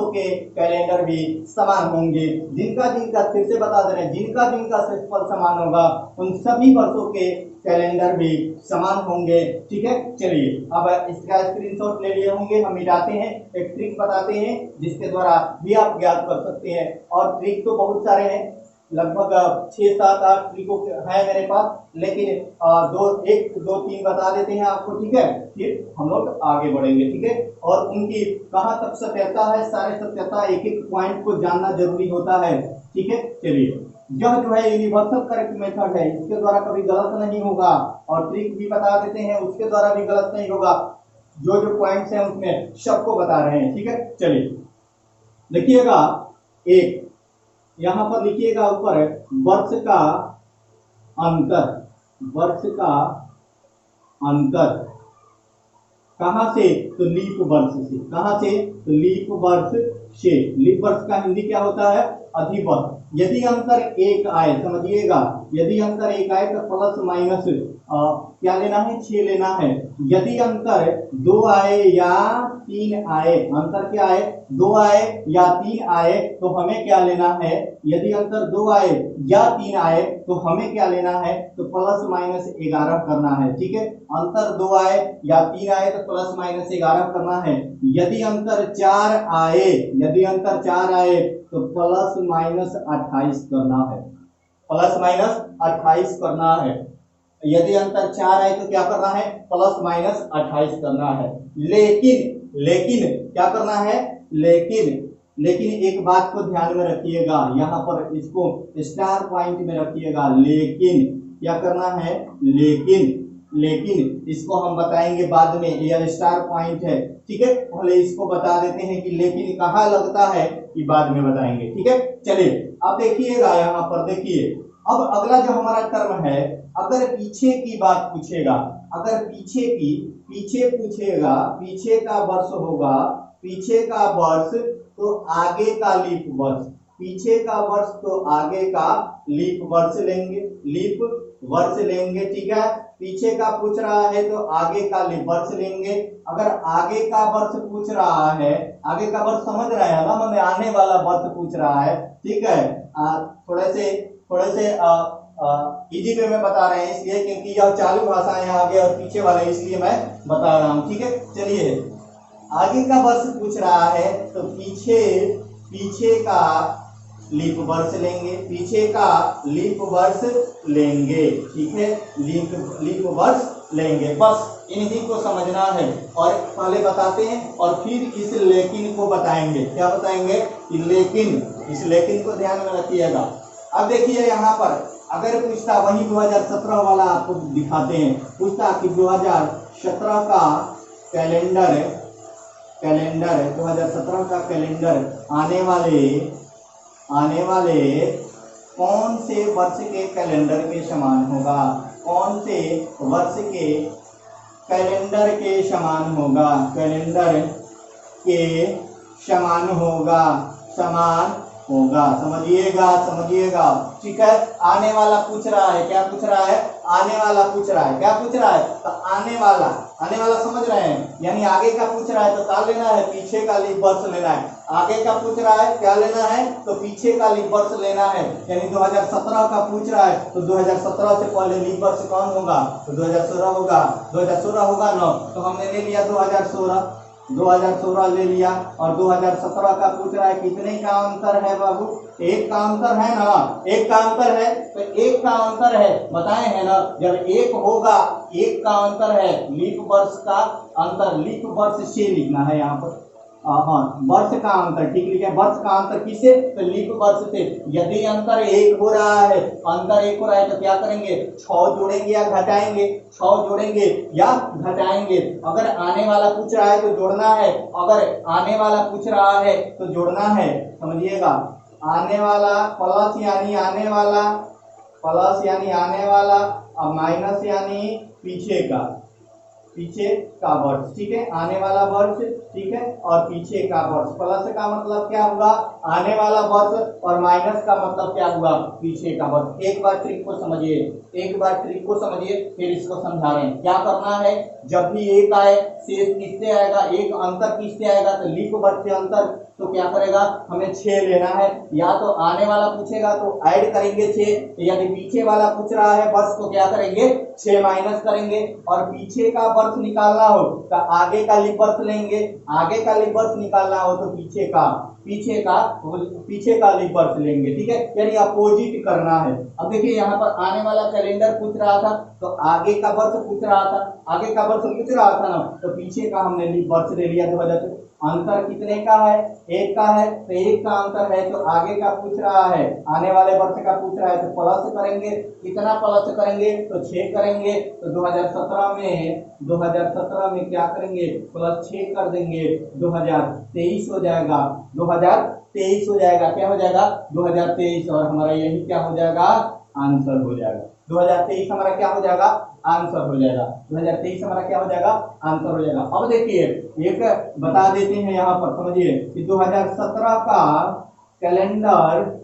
के कैलेंडर भी समान होंगे। जिनका फिर से बता दे रहे हैं, जिनका शेषफल समान होगा उन सभी वर्षों के कैलेंडर भी समान होंगे, ठीक है। चलिए अब इसका स्क्रीनशॉट ले लिए होंगे, हम मिटाते हैं। एक ट्रिक बताते हैं जिसके द्वारा भी आप ज्ञात कर सकते हैं। और ट्रिक तो बहुत सारे हैं, लगभग 6-7-8 ट्रिकों है मेरे पास, लेकिन 1-2-3 बता देते हैं आपको, ठीक है, फिर हम लोग आगे बढ़ेंगे, ठीक है। और उनकी कहाँ तक सत्यता है, सारे सत्यता एक एक पॉइंट को जानना जरूरी होता है, ठीक है। चलिए, यह जो है यूनिवर्सल करेक्ट मेथड है, इसके द्वारा कभी गलत नहीं होगा। और ट्रिक भी बता देते हैं, उसके द्वारा भी गलत नहीं होगा। जो जो पॉइंट्स हैं उसमें सबको बता रहे हैं, ठीक है। चलिए लिखिएगा, एक यहां पर लिखिएगा ऊपर वर्ष का अंतर, वर्ष का अंतर कहां से, तो लीप वर्ष से। कहां से, तो लीप वर्ष से। लीप वर्ष का हिंदी क्या होता है, अधिवर्ष। यदि अंतर एक आए, समझिएगा, यदि अंतर एक आए तो प्लस माइनस क्या लेना है, 6 लेना है। यदि अंतर 2 आए या 3 आए, अंतर क्या आए, 2 आए या 3 आए तो हमें क्या लेना है, यदि अंतर 2 आए या 3 आए तो हमें क्या लेना है, तो प्लस माइनस 11 करना है, ठीक है। अंतर 2 आए या 3 आए तो प्लस माइनस 11 करना है। यदि अंतर 4 आए, यदि अंतर 4 आए तो प्लस माइनस 28 करना है, प्लस माइनस 28 करना है। यदि अंतर 4 आए तो क्या करना है, प्लस माइनस 28 करना है। लेकिन क्या करना है, लेकिन एक बात को ध्यान में रखिएगा, यहाँ पर इसको स्टार पॉइंट में रखिएगा। लेकिन क्या करना है, लेकिन इसको हम बताएंगे बाद में, यह स्टार पॉइंट है, ठीक है। पहले इसको बता देते हैं कि लेकिन कहाँ लगता है, कि बाद में बताएंगे, ठीक है। चलिए अब देखिएगा, यहाँ पर देखिए, अब अगला जो हमारा टर्म है, अगर पीछे की बात पूछेगा, अगर पीछे पूछेगा, पीछे का वर्ष होगा, पीछे का वर्ष तो आगे का लीप वर्ष, पीछे का वर्ष तो आगे का लीप वर्ष लेंगे, लीप वर्ष लेंगे, ठीक है। पीछे का पूछ रहा है तो आगे का लीप वर्ष लेंगे। अगर आगे का वर्ष पूछ रहा है, आगे का वर्ष समझ रहे हैं ना, मैंने आने वाला वर्ष पूछ रहा है, ठीक है। थोड़े से इजी वे में बता रहे हैं, इसलिए क्योंकि यह चालू भाषा है आगे और पीछे वाले, इसलिए मैं बता रहा हूँ, ठीक है। चलिए, आगे का वर्ष पूछ रहा है तो पीछे का लीप वर्ष लेंगे, पीछे का लीप वर्ष लेंगे, ठीक है, लीप वर्ष लेंगे। बस इन्हीं को समझना है, और पहले बताते हैं और फिर इस लेकिन को बताएंगे। क्या बताएंगे, कि लेकिन, इस लेकिन को ध्यान में रखिएगा। अब देखिए यहाँ पर अगर पूछता, वही 2017 वाला आपको दिखाते हैं, पूछता कि 2017 का कैलेंडर 2017 का कैलेंडर आने वाले कौन से वर्ष के कैलेंडर के समान होगा, कौन से वर्ष के कैलेंडर के समान होगा, कैलेंडर के समान होगा, समझिएगा, ठीक है। आने वाला पूछ रहा है, क्या पूछ रहा है, आने वाला पूछ रहा है, क्या पूछ रहा है, तो आने वाला समझ रहे हैं, यानी आगे का पूछ रहा है तो क्या लेना है, पीछे का लीप वर्ष लेना है। आगे का पूछ रहा है, क्या लेना है, तो पीछे का लीप वर्ष लेना है। यानी 2017 का पूछ रहा है तो 2017 से पहले लीप वर्ष कौन होगा, तो 2016 होगा ना, तो हमने ले लिया 2016 ले लिया। और 2017 का पूछ रहा है, कितने का अंतर है बाबू, एक का अंतर है ना, एक का अंतर है, तो एक का अंतर है, बताए हैं ना, जब एक होगा, एक का अंतर है, लीप वर्ष का अंतर, लीप वर्ष से लिखना है यहाँ पर, हाँ, वर्ष का अंतर, ठीक लिखे, वर्ष का अंतर किससे, तो लीप वर्ष से। यदि अंतर एक हो रहा है, तो क्या करेंगे, 6 जोड़ेंगे या घटाएंगे, 6 जोड़ेंगे या घटाएंगे। अगर आने वाला पूछ रहा है तो जोड़ना है, अगर आने वाला पूछ रहा है तो जोड़ना है, समझिएगा। आने वाला प्लस यानी आने वाला, और माइनस यानी पीछे का वर्ष, ठीक है, आने वाला वर्ष, ठीक है, और पीछे का वर्ष। प्लस का मतलब क्या हुआ, आने वाला वर्ष, और माइनस का मतलब क्या हुआ, पीछे का वर्ष। एक बार ट्रिक को समझिए, फिर इसको समझा रहे हैं। क्या करना है, जब भी एक आए, शेष किससे आएगा, एक अंतर किससे आएगा, तो लीप वर्ष से अंतर तो क्या करेगा, हमें 6 लेना है। या तो आने वाला पूछेगा तो ऐड करेंगे 6, यदि पीछे वाला पूछ रहा है वर्ष तो क्या करेंगे 6 माइनस करेंगे। और पीछे का वर्ष निकालना हो तो आगे का लीप वर्ष लेंगे, आगे का लीप वर्ष निकालना हो तो पीछे का लीप वर्ष लेंगे। ठीक है, यानी अपोजिट करना है। अब देखिए यहाँ पर आने वाला कैलेंडर पूछ रहा था तो आगे का वर्ष पूछ रहा था, आगे का वर्ष पूछ रहा था ना, तो पीछे का हमने लीप वर्ष ले लिया 2000। अंतर कितने का है, 1 का है, तो 1 का अंतर है तो आगे का पूछ रहा है, आने वाले वर्ष का पूछ रहा है तो प्लस करेंगे। कितना प्लस करेंगे तो 6 करेंगे। तो 2017 में क्या करेंगे, प्लस 6 कर देंगे, 2023 हो जाएगा, 2023 हो जाएगा। क्या हो जाएगा 2023, और हमारा यही क्या हो जाएगा, आंसर हो जाएगा। 2023 हमारा क्या हो जाएगा, आंसर हो जाएगा। 2023 हमारा क्या हो जाएगा, आंसर हो जाएगा। अब देखिए एक बता देते हैं यहाँ पर, समझिए कि 2017 का कैलेंडर,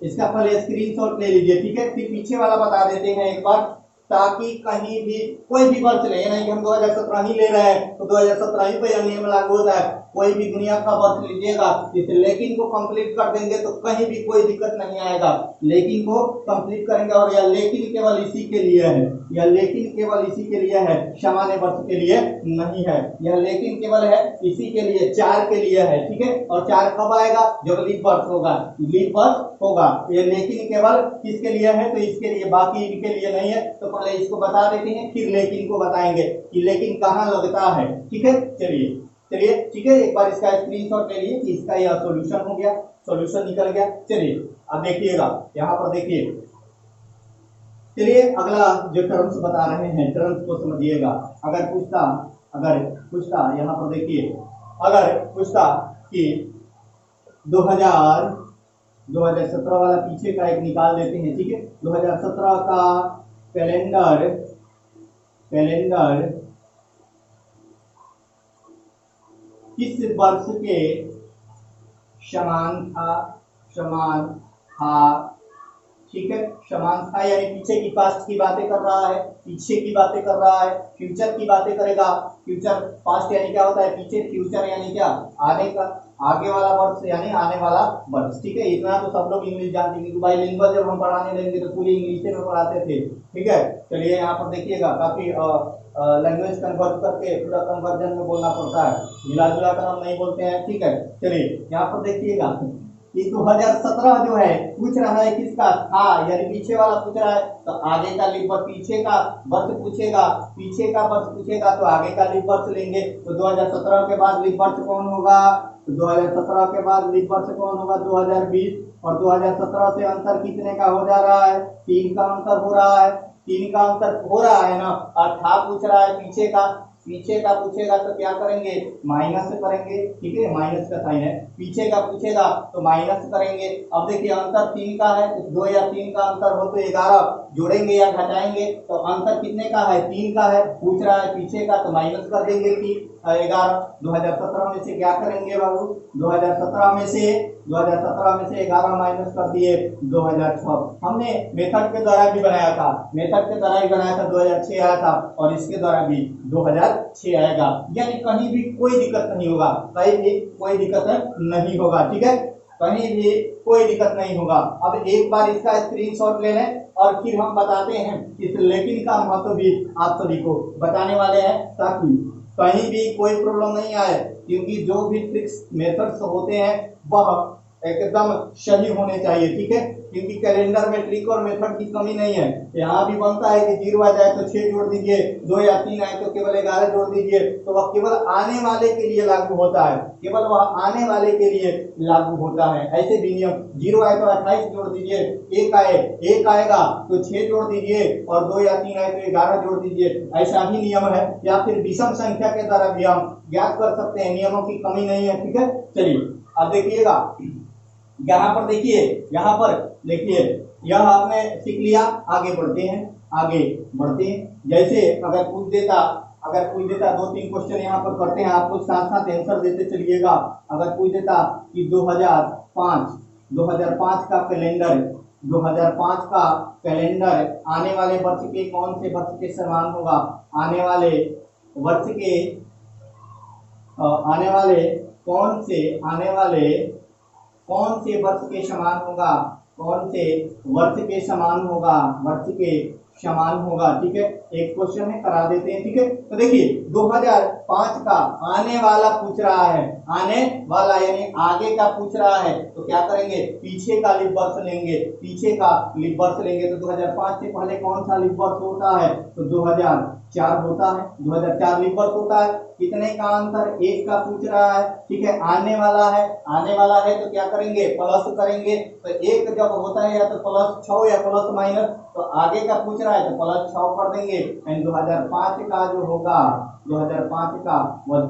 इसका पहले स्क्रीनशॉट ले लीजिए। ठीक है, फिर पीछे वाला बता देते हैं एक बार, ताकि कहीं भी कोई भी वर्ष ले, नहीं कि हम 2017 ही ले रहे हैं तो 2017 ही पे नियम लागू होता है। कोई भी दुनिया का वर्ष लीजिएगा, इस लेकिन को कंप्लीट कर देंगे तो कहीं भी कोई दिक्कत नहीं आएगा। लेकिन को कंप्लीट करेंगे, और यह लेकिन केवल इसी के लिए है, यह लेकिन केवल इसी के लिए है, सामान्य वर्ष के लिए नहीं है। यह लेकिन केवल है इसी के लिए, 4 के लिए है। ठीक है, और 4 कब आएगा, जब लीप वर्ष होगा, लीप वर्ष होगा। ये लेकिन केवल किसके लिए है, तो इसके लिए, बाकी इनके लिए नहीं है। तो पहले इसको बता देते हैं, फिर लेकिन को बताएंगे कि लेकिन कहाँ लगता है। ठीक है, चलिए ठीक है, एक बार इसका स्क्रीनशॉट ले लिए कि इसका यह सॉल्यूशन हो गया, सॉल्यूशन निकल गया। चलिए अब देखिएगा यहाँ पर, देखिए चलिए अगला जो टर्म्स बता रहे हैं, टर्म्स को समझिएगा। अगर पूछता यहाँ पर देखिए, अगर पूछता कि 2017 वाला पीछे का एक निकाल देते हैं। ठीक है, 2017 का कैलेंडर किस वर्ष के समान था। ठीक है, समान था यानी पीछे की, पास्ट की बातें कर रहा है, पीछे की बातें कर रहा है, फ्यूचर की बातें करेगा। फ्यूचर, पास्ट यानी क्या होता है पीछे, फ्यूचर यानी क्या, आने का, आगे वाला वर्ष यानी आने वाला वर्ष। ठीक है, इतना तो सब लोग इंग्लिश जानते हैं, क्योंकि बाइलिंगुअल जब हम पढ़ाने लगेंगे तो पूरी इंग्लिश में पढ़ाते थे। ठीक है, चलिए यहाँ पर देखिएगा, काफी लैंग्वेज कन्वर्ट करके पूरा कन्वर्जन में बोलना पड़ता है, मिला जुला कर हम नहीं बोलते हैं। ठीक है, चलिए यहाँ पर देखिएगा कि 2017 जो है पूछ रहा है किसका था, यानी पीछे वाला पूछ रहा है, तो आगे का लीप वर्ष, पीछे का वर्ष पूछेगा, पीछे का वर्ष पूछेगा तो आगे का लीप वर्ष लेंगे। तो 2017 के बाद लीप वर्ष कौन होगा, तो 2017 के बाद लीप वर्ष कौन होगा, 2020। और 2017 से अंतर कितने का हो जा रहा है, 3 का अंतर हो रहा है, 3 का अंतर हो रहा है ना। और था पूछ रहा है पीछे का पूछेगा तो क्या करेंगे, माइनस करेंगे। ठीक है, माइनस का साइन है, पीछे का पूछेगा तो माइनस करेंगे। अब देखिए अंतर 3 का है, तो 2 या 3 का अंतर हो तो 11 जोड़ेंगे या घटाएंगे, तो अंतर कितने का है, 3 का है। पूछ रहा है पीछे का तो माइनस कर देंगे कि 11। 2017 में से क्या करेंगे बाबू, 2017 में से 11 माइनस कर दिए 2006। हमने मेथड के द्वारा भी बनाया था, 2006 आया था, और इसके द्वारा भी 2006 आएगा। यानी कहीं भी कोई दिक्कत नहीं होगा, कहीं भी कोई दिक्कत नहीं होगा। ठीक है, कहीं भी कोई दिक्कत नहीं होगा। अब एक बार इसका स्क्रीनशॉट ले लें और फिर हम बताते हैं इस लेकिन का महत्व भी आप सभी को बताने वाले हैं, ताकि कहीं भी कोई प्रॉब्लम नहीं आए। क्योंकि जो भी ट्रिक्स मेथड्स होते हैं वह एकदम सही होने चाहिए। ठीक है, क्योंकि कैलेंडर में ट्रिक और मेथड की कमी नहीं है। यहाँ भी बनता है कि 0 आ जाए तो 6 जोड़ दीजिए, 2 या 3 आए तो केवल 11 जोड़ दीजिए, तो वह केवल आने वाले के लिए लागू होता है, केवल वह आने वाले के लिए लागू होता है। ऐसे भी नियम, 0 आए तो 28 जोड़ दीजिए, 1 आएगा तो 6 जोड़ दीजिए, और 2 या 3 आए तो 11 जोड़ दीजिए। ऐसा ही नियम है, या फिर विषम संख्या के द्वारा भी हम ज्ञात कर सकते हैं, नियमों की कमी नहीं है। ठीक है, चलिए अब देखिएगा, यहाँ पर देखिए यह आपने सीख लिया। आगे बढ़ते हैं। जैसे अगर पूछ देता 2-3 क्वेश्चन यहाँ पर करते हैं, आप लोग साथ साथ आंसर देते चलिएगा। अगर पूछ देता कि 2005 का कैलेंडर आने वाले वर्ष के कौन से वर्ष के समान होगा, आने वाले कौन से आने वाले कौन से वर्ष के समान होगा, कौन से वर्ष के समान होगा, वर्ष के समान होगा। ठीक है, एक क्वेश्चन है, करा देते हैं। ठीक है, तो देखिए 2005 का आने वाला पूछ रहा है, आने वाला यानी आगे का पूछ रहा है, तो क्या करेंगे, पीछे का लीप वर्ष लेंगे, पीछे का लीप वर्ष लेंगे। तो 2005 से पहले कौन सा लीप वर्ष होता है, तो 2004 होता है, 2004 लीप वर्ष होता है। कितने का अंतर, एक का पूछ रहा है। ठीक है, आने वाला है, आने वाला है तो क्या करेंगे, प्लस करेंगे। तो एक जब होता है या तो +6 या प्लस माइनस, तो आगे का पूछ रहा है तो +6 कर देंगे। एंड 2005 का जो होगा, 2005 का वह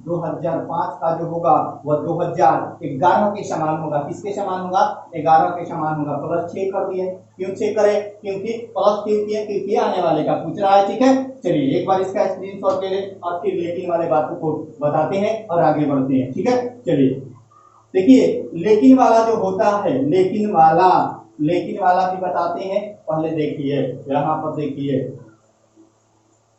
2005 का जो होगा वह 2011 के समान होगा। किसके समान होगा, 11 के समान होगा। +6 कर दिए, क्यों 6 करें, क्योंकि प्लस क्यों किए, क्योंकि आने वाले का पूछ रहा है। ठीक है, चलिए एक बार इसका स्क्रीनशॉट ले लें और फिर लेकिन वाले बातों को बताते हैं और आगे बढ़ते हैं। ठीक है, चलिए देखिए लेकिन वाला जो होता है, लेकिन वाला भी बताते हैं। पहले देखिए यहाँ पर देखिए,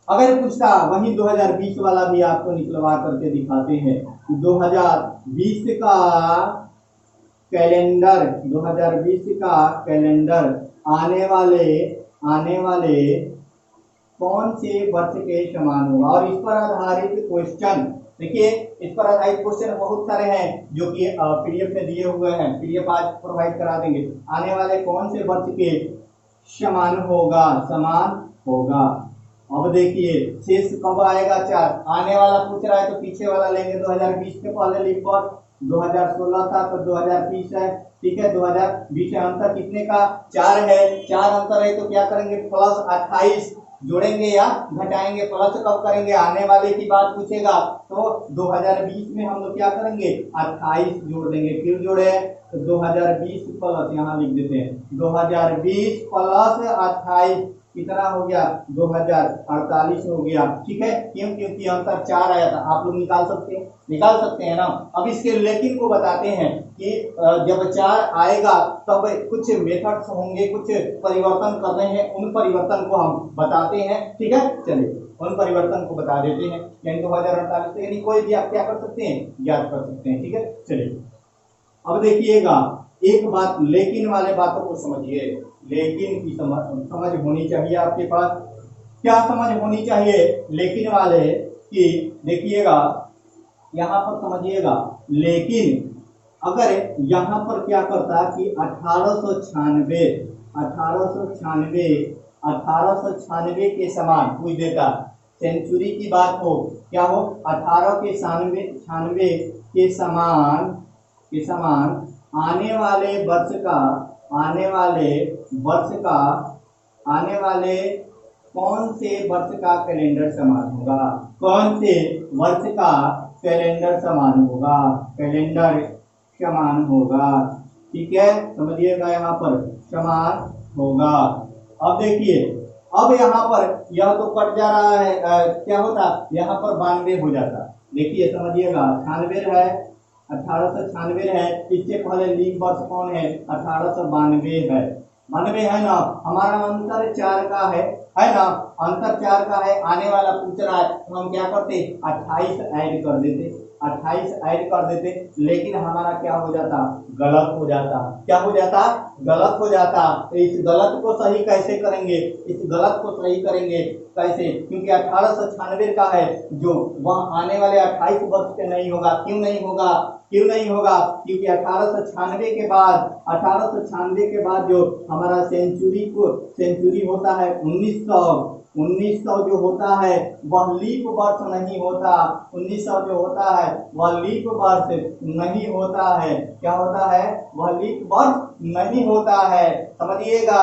अगर पूछता वही 2020 वाला भी आपको निकलवा करके दिखाते हैं। 2020 का कैलेंडर, 2020 का कैलेंडर आने वाले कौन से वर्ष के समान होगा। और इस पर आधारित क्वेश्चन, देखिए इस पर आधारित क्वेश्चन बहुत सारे हैं जो कि पीडीएफ में दिए हुए हैं, पीडीएफ आज प्रोवाइड करा देंगे। आने वाले कौन से वर्ष के समान होगा, समान होगा। अब देखिए शेष कब आएगा, 4 आने वाला पूछ रहा है तो पीछे वाला लेंगे। 2020 के पहले लिख पर 2016 था तो 2020 है। ठीक है, 2020 है, अंतर कितने का, 4 है, 4 अंतर है तो क्या करेंगे, +28 जोड़ेंगे या घटाएंगे। प्लस कब करेंगे, आने वाले की बात पूछेगा तो 2020 में हम लोग क्या करेंगे, 28 जोड़ देंगे। क्यों जोड़े, तो 2020 प्लस, यहाँ लिख देते हैं 2020 प्लस 28 कितना हो गया, 2048 हो गया। ठीक है, क्यों, क्योंकि अंतर 4 आया था। आप लोग निकाल सकते हैं ना। अब इसके लेकिन को बताते हैं कि जब 4 आएगा तब कुछ मेथड्स होंगे, कुछ परिवर्तन करने हैं, उन परिवर्तन को हम बताते हैं। ठीक है, चलिए उन परिवर्तन को बता देते हैं। यानी 2048 यानी कोई भी आप क्या कर सकते हैं, ज्ञात कर सकते हैं। ठीक है, चलिए अब देखिएगा एक बात, लेकिन वाले बातों को समझिए। लेकिन की समझ होनी चाहिए आपके पास। क्या समझ होनी चाहिए लेकिन वाले की, देखिएगा यहाँ पर समझिए। लेकिन अगर यहाँ पर क्या करता कि 1896 के समान पूछ देता, सेंचुरी की बात हो, क्या हो, 1896 के समान आने वाले कौन से वर्ष का कैलेंडर समान होगा, कौन से वर्ष का कैलेंडर समान होगा, कैलेंडर समान होगा। ठीक है, समझिएगा यहाँ पर समान होगा। अब देखिए, अब यहाँ पर यह तो कट जा रहा है, क्या होता, यहाँ पर 92 हो जाता। देखिए समझिएगा, 98 है, 1896 है, इससे पहले लीप वर्ष कौन है, 1892 है, 92 है ना। हमारा अंतर 4 का है ना, अंतर 4 का है। आने वाला पूछ रहा है तो हम क्या करते, 28 ऐड कर देते, 28 ऐड कर देते। लेकिन हमारा क्या हो जाता, गलत हो जाता। क्या हो जाता, गलत हो जाता। तो इस गलत को सही कैसे करेंगे, इस गलत को सही करेंगे कैसे, क्योंकि 1896 का है जो वह आने वाले 28 वर्ष के नहीं होगा। क्यों नहीं होगा, क्यों नहीं होगा, क्योंकि 1896 के बाद जो हमारा सेंचुरी होता है 1900 जो होता है वह लीप वर्ष नहीं होता। 1900 जो होता है वह लीप वर्ष नहीं होता है। क्या होता है, वह लीप वर्ष नहीं होता है। समझिएगा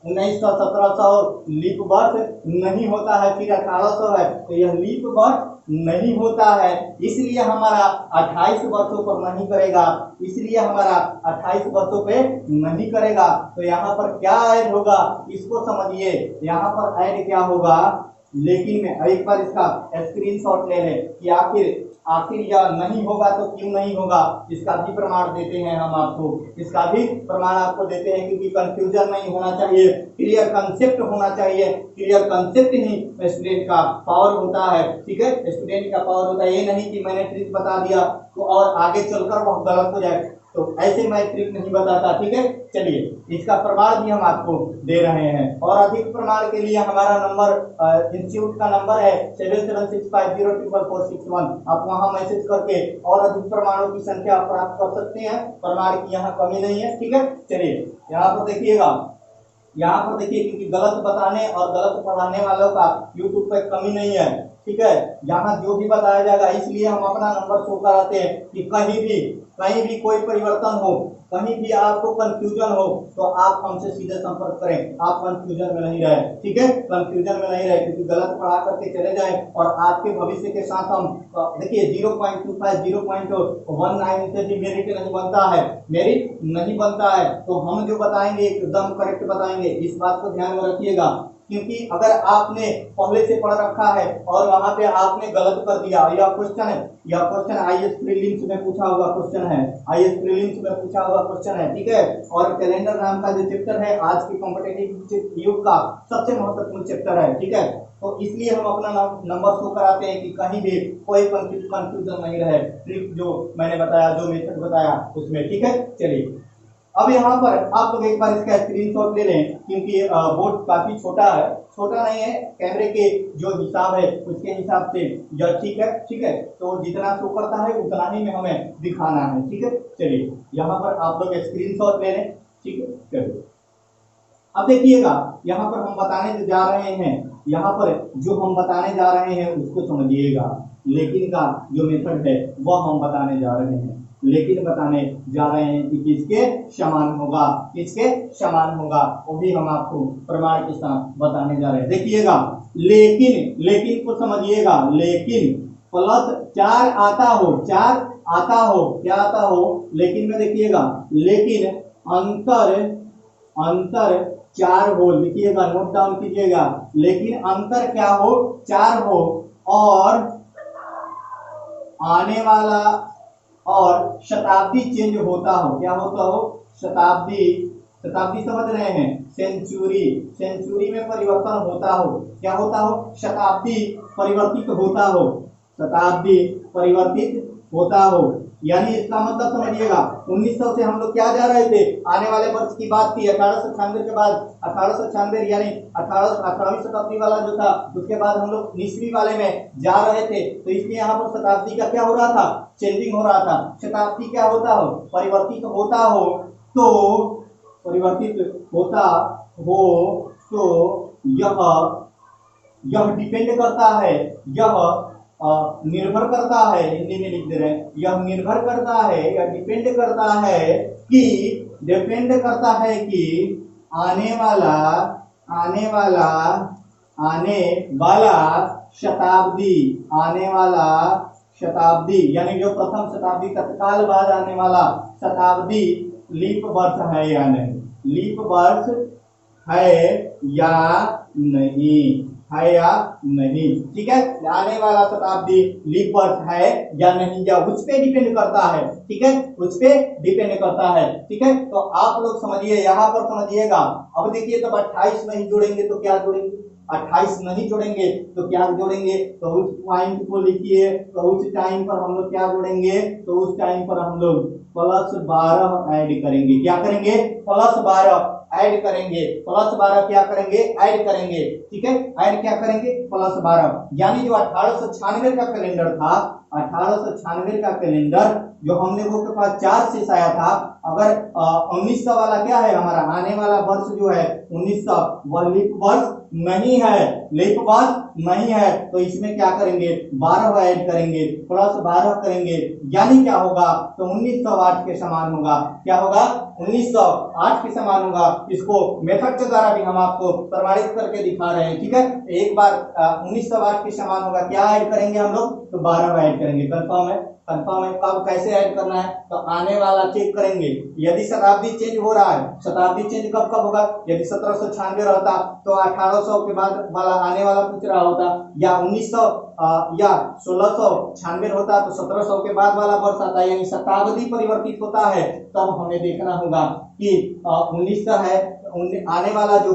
1900 1700 लीप वर्ष नहीं होता है, फिर 1800 है तो यह लीप वर्ष नहीं होता है। इसलिए हमारा 28 वर्षों पर नहीं करेगा, इसलिए हमारा 28 वर्षों पे नहीं करेगा। तो यहाँ पर क्या ऐड होगा, इसको समझिए। यहाँ पर ऐड क्या होगा, लेकिन में एक बार इसका स्क्रीनशॉट ले लें कि आखिर आखिर यह नहीं होगा तो क्यों नहीं होगा, इसका भी प्रमाण देते हैं हम आपको, इसका भी प्रमाण आपको देते हैं, क्योंकि कंफ्यूजन नहीं होना चाहिए, क्लियर कंसेप्ट होना चाहिए। क्लियर कंसेप्ट ही स्टूडेंट का पावर होता है, ठीक है, स्टूडेंट का पावर होता है। ये नहीं कि मैंने ट्रिक बता दिया तो और आगे चलकर वह गलत हो जाए, तो ऐसे मैं ट्रिक नहीं बताता, ठीक है। चलिए इसका प्रमाण भी हम आपको दे रहे हैं, और अधिक प्रमाण के लिए हमारा नंबर इंस्टीट्यूट का नंबर है 7765044461। आप वहां मैसेज करके और अधिक प्रमाणों की संख्या प्राप्त कर सकते हैं, प्रमाण की यहाँ कमी नहीं है, ठीक है। चलिए यहाँ पर देखिएगा, यहाँ पर देखिए, क्योंकि गलत बताने और गलत पढ़ाने वालों का यूट्यूब पे कमी नहीं है, ठीक है। यहाँ जो भी बताया जाएगा, इसलिए हम अपना नंबर शो कराते हैं कि कहीं भी कोई परिवर्तन हो, कहीं भी आपको कंफ्यूजन हो तो आप हमसे सीधे संपर्क करें, आप कंफ्यूजन में नहीं रहे, ठीक है, कंफ्यूजन में नहीं रहे, क्योंकि गलत पढ़ा करके चले जाए और आपके भविष्य के साथ हम देखिए 0.25 0.19 से भी मेरिट नहीं बनता है, मेरिट नहीं बनता है, तो हम जो बताएंगे एकदम करेक्ट बताएंगे, इस बात को ध्यान में रखिएगा। क्योंकि अगर आपने पहले से पढ़ रखा है और वहां पे आपने गलत कर दिया, यह क्वेश्चन आईएएस प्रीलिम्स में पूछा हुआ क्वेश्चन है, आईएएस प्रीलिम्स में पूछा हुआ क्वेश्चन है, ठीक है। और कैलेंडर नाम का जो चैप्टर है आज के कॉम्पिटिटिव युग का सबसे महत्वपूर्ण चैप्टर है, ठीक है। तो इसलिए हम अपना नंबर शो कराते हैं कि कहीं भी कोई कंफ्यूजन नहीं रहे, ट्रिक जो मैंने बताया, जो मेथड बताया उसमें, ठीक है। चलिए अब यहाँ पर आप लोग एक बार इसका स्क्रीनशॉट ले लें, क्योंकि बोर्ड काफी छोटा है, छोटा नहीं है, कैमरे के जो हिसाब है उसके हिसाब से यह ठीक है, तो जितना शो करता है उतना ही में हमें दिखाना है, ठीक है। चलिए यहाँ पर आप लोग स्क्रीनशॉट ले लें, ठीक है। चलिए अब देखिएगा, यहाँ पर हम बताने जा रहे हैं, यहाँ पर जो हम बताने जा रहे हैं उसको समझिएगा, लेकिन का जो मेथड है वह हम बताने जा रहे हैं, लेकिन बताने जा रहे हैं कि किसके समान होगा, किसके समान होगा, वो भी हम आपको प्रमाण के साथ बताने जा रहे हैं। देखिएगा, लेकिन को समझिएगा, लेकिन प्लस 4 आता हो, क्या आता हो, लेकिन में देखिएगा, लेकिन अंतर 4 हो, लिखिएगा, नोट डाउन कीजिएगा, लेकिन अंतर क्या हो, 4 हो, और आने वाला और शताब्दी चेंज होता हो, क्या होता हो, शताब्दी समझ रहे हैं, सेंचुरी में परिवर्तन होता हो, क्या होता हो, शताब्दी परिवर्तित होता हो, यानी इसका मतलब समझिएगा, 1900 से हम लोग क्या जा रहे थे, आने वाले वर्ष की बात थी, 1896 के बाद 1896 यानी 18वीं शताब्दी वाला जो था, उसके बाद हम लोग 19वीं वाले में जा रहे थे, तो इसलिए यहाँ पर शताब्दी का क्या हो रहा था, चेंजिंग हो रहा था। शताब्दी क्या होता हो, परिवर्तित होता हो, तो यह डिपेंड करता है, यह निर्भर करता है, हिंदी में लिख दे रहे हैं, यह निर्भर करता है, यह डिपेंड करता है कि आने वाला शताब्दी यानी जो प्रथम शताब्दी तत्काल बाद आने वाला शताब्दी लीप वर्ष है या नहीं, लीप वर्ष है या नहीं, ठीक है। आने वाला शताब्दी लीप वर्ष है या नहीं, या उस पे डिपेंड करता है, ठीक है, उस पे डिपेंड करता है, ठीक है। तो आप लोग समझिए, यहाँ पर समझिएगा। अब देखिए, तब 28 नहीं जोड़ेंगे तो क्या जोड़ेंगे, 28 नहीं जोड़ेंगे तो क्या जोड़ेंगे, तो उस पॉइंट को लिखिए, तो उस टाइम पर हम लोग क्या जोड़ेंगे, तो उस टाइम पर हम लोग +12 ऐड करेंगे, क्या करेंगे, +12 ऐड करेंगे, +12 क्या करेंगे, ऐड करेंगे, ठीक है, ऐड क्या करेंगे, +12, यानी जो 1896 का कैलेंडर था, 1896 का कैलेंडर जो हम लोगों के पास 4 से आया था, अगर 1900 वाला क्या है, हमारा आने वाला वर्ष जो है 1900, वह लीप वर्ष नहीं है, तो इसमें क्या करेंगे, 12 ऐड करेंगे, +12 करेंगे, यानी क्या होगा, तो 1908 के समान होगा, क्या होगा, 1908 के समान होगा। इसको मेथड के द्वारा भी हम आपको प्रमाणित करके दिखा रहे हैं, ठीक है। एक बार 1908 के समान होगा, क्या ऐड करेंगे हम लोग, तो 12 ऐड करेंगे, कंफर्म है, कंफर्म है। कब कैसे ऐड करना है, तो आने वाला चेक करेंगे। यदि शताब्दी चेंज हो रहा है, शताब्दी चेंज कब कब होगा, यदि 1796 रहता तो 1800 के बाद वाला आने वाला पूछ रहा होता, या 1900 या 1696 होता तो 1700 के बाद वाला वर्ष आता है, यानी शताब्दी परिवर्तित होता है। तब हमें देखना होगा कि 1900 है, आने वाला जो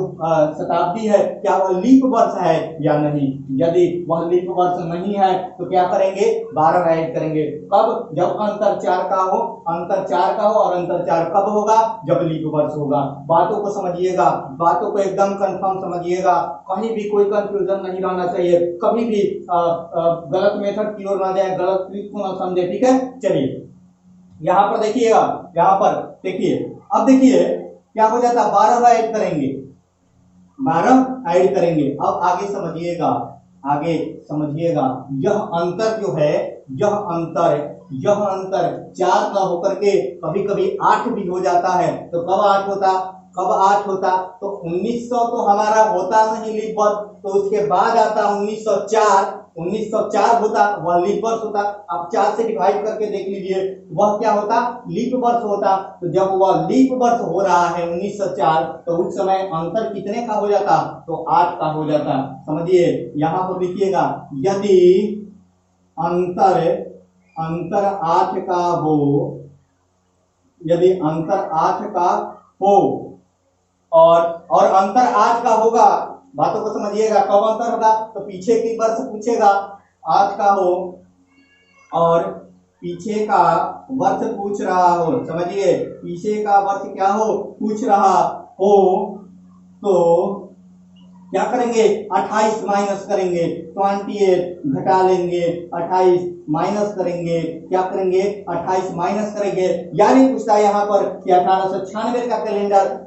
शताब्दी है क्या वह लीप वर्ष है या नहीं। यदि वह लीप वर्ष नहीं है तो क्या करेंगे, 12 ऐड करेंगे। कब, जब अंतर 4 का हो, अंतर 4 का हो, और अंतर 4 कब होगा, जब लीप वर्ष होगा। बातों को समझिएगा, बातों को एकदम कंफर्म समझिएगा, कहीं भी कोई कंफ्यूजन नहीं रहना चाहिए, कभी भी गलत मेथड की ओर ना जाए, गलत ट्रिक को ना समझे, ठीक है। चलिए यहाँ पर देखिएगा, यहाँ पर देखिए, अब देखिए क्या हो जाता है, 12 ऐड करेंगे, 12 ऐड करेंगे। अब आगे समझिएगा, आगे समझिएगा, यह अंतर जो है, यह अंतर 4 का होकर के कभी कभी 8 भी हो जाता है। तो कब 8 होता, कब 8 होता, तो 1900 तो हमारा होता नहीं लीप वर्ष, तो उसके बाद आता 1904, 1904 होता, वह लीप वर्ष होता। अब 4 से डिवाइड करके देख लीजिए, वह क्या होता, लीप वर्ष होता। तो जब वह लीप वर्ष हो रहा है 1904, तो उस समय अंतर कितने का हो जाता, तो 8 का हो जाता। समझिए, यहाँ पर लिखिएगा, यदि अंतर 8 का हो, यदि अंतर 8 का हो और अंतर 8 का होगा, बातों को समझिएगा, कब अंतर होगा, तो पीछे की वर्ष पूछेगा, 8 का हो और पीछे का वर्ष पूछ रहा हो, समझिए, पीछे का वर्ष क्या हो, पूछ रहा हो, तो क्या करेंगे, 28 माइनस करेंगे, 28 घटा लेंगे, 28 माइनस करेंगे, क्या करेंगे, 28 माइनस करेंगे। यानी पूछता है यहाँ पर कि 1896 का कैलेंडर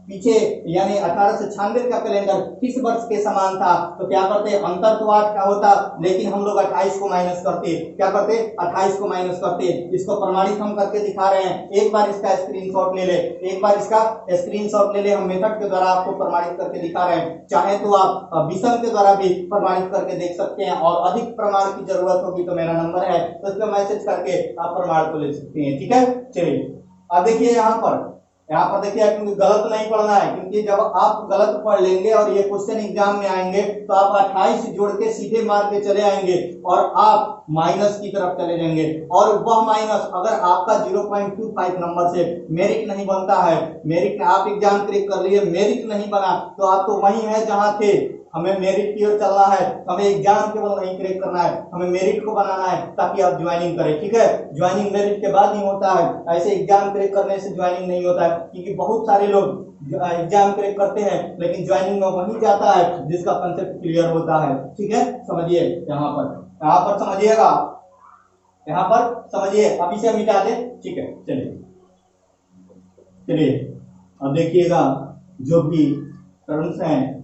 पीछे, यानी 1896 का कैलेंडर किस वर्ष के समान था, तो क्या करते, अंतर तो 8 का होता, लेकिन हम लोग 28 को माइनस करते, क्या करते, 28 को माइनस करते। इसको प्रमाणित हम करके दिखा रहे हैं, एक बार इसका स्क्रीनशॉट ले ले, एक बार इसका स्क्रीनशॉट ले ले, हम मेथड के द्वारा आपको प्रमाणित करके दिखा रहे हैं। चाहे तो आप विषम के द्वारा भी प्रमाणित करके देख सकते हैं, और अधिक प्रमाण की जरूरत होगी तो मेरा नंबर है, तो इस पर मैसेज करके आप प्रमाण को ले सकते हैं, ठीक है। चलिए अब देखिए, यहाँ पर देखिए, क्योंकि गलत नहीं पढ़ना है, क्योंकि जब आप गलत पढ़ लेंगे और ये क्वेश्चन एग्जाम में आएंगे तो आप 28 जोड़ के सीधे मार के चले आएंगे और आप माइनस की तरफ चले जाएंगे, और वह माइनस अगर आपका 0.25 नंबर से मेरिट नहीं बनता है, मेरिट आप एग्जाम क्रैक कर लिए, मेरिट नहीं बना, तो आप तो वही है जहां थे। हमें मेरिट की ओर चलना है, हमें एग्जाम केवल नहीं क्रैक करना है, हमें मेरिट को बनाना है ताकि आप ज्वाइनिंग करें, ठीक है। ज्वाइनिंग मेरिट के बाद ही होता है, ऐसे एग्जाम क्रैक करने से ज्वाइनिंग नहीं होता है, क्योंकि बहुत सारे लोग एग्जाम क्रैक करते हैं लेकिन ज्वाइनिंग में वही जाता है जिसका कंसेप्ट क्लियर होता है, ठीक है। समझिए, यहाँ पर समझिएगा, यहाँ पर समझिए, अभी से मिटा दे, ठीक है। चलिए अब देखिएगा, जो भी टर्म्स हैं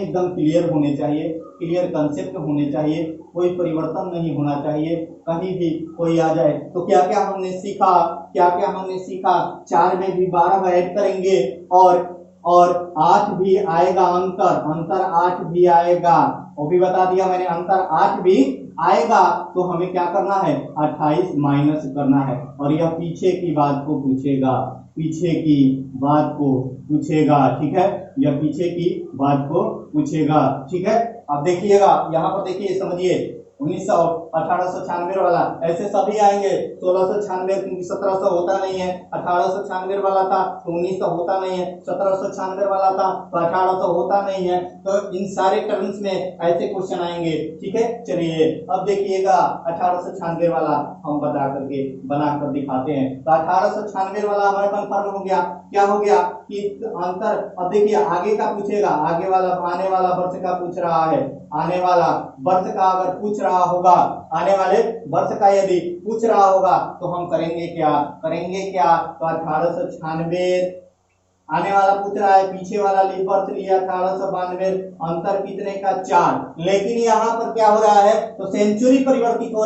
एकदम क्लियर होने चाहिए, क्लियर कंसेप्ट होने चाहिए, कोई परिवर्तन नहीं होना चाहिए, कहीं भी कोई आ जाए। तो क्या क्या हमने सीखा, 4 में भी 12 ऐड करेंगे और 8 भी आएगा, अंतर 8 भी आएगा, वो भी बता दिया मैंने, अंतर 8 भी आएगा, तो हमें क्या करना है, 28 माइनस करना है, और यह पीछे की बात को पूछेगा, ठीक है, यह पीछे की बात को पूछेगा, ठीक है। अब देखिएगा, यहाँ पर देखिए, समझिए, 1896 वाला ऐसे सभी आएंगे, 1696 क्योंकि 1700 होता नहीं है, 1896 वाला था तो 1900 होता नहीं है, 1796 वाला था तो 1800 होता नहीं है, तो इन सारे टर्म्स में ऐसे क्वेश्चन आएंगे, ठीक है। चलिए अब देखिएगा, 1896 वाला हम बना कर दिखाते हैं। तो 1896 वाला हमारा कंफर्म हो गया, क्या हो गया कि अंतर, अब देखिए आगे का पूछेगा, आने वाला वर्ष का पूछ रहा है, आने वाला वर्ष का अगर पूछ रहा होगा, आने वाले वर्ष का यदि पूछ रहा होगा तो हम करेंगे क्या, तो 1896 आने वाला पूछ रहा है, पीछे वाला लीप वर्ष लिया 1892, अंतर कितने का, 4। लेकिन यहाँ पर क्या हो रहा है, तो सेंचुरी परिवर्तित हो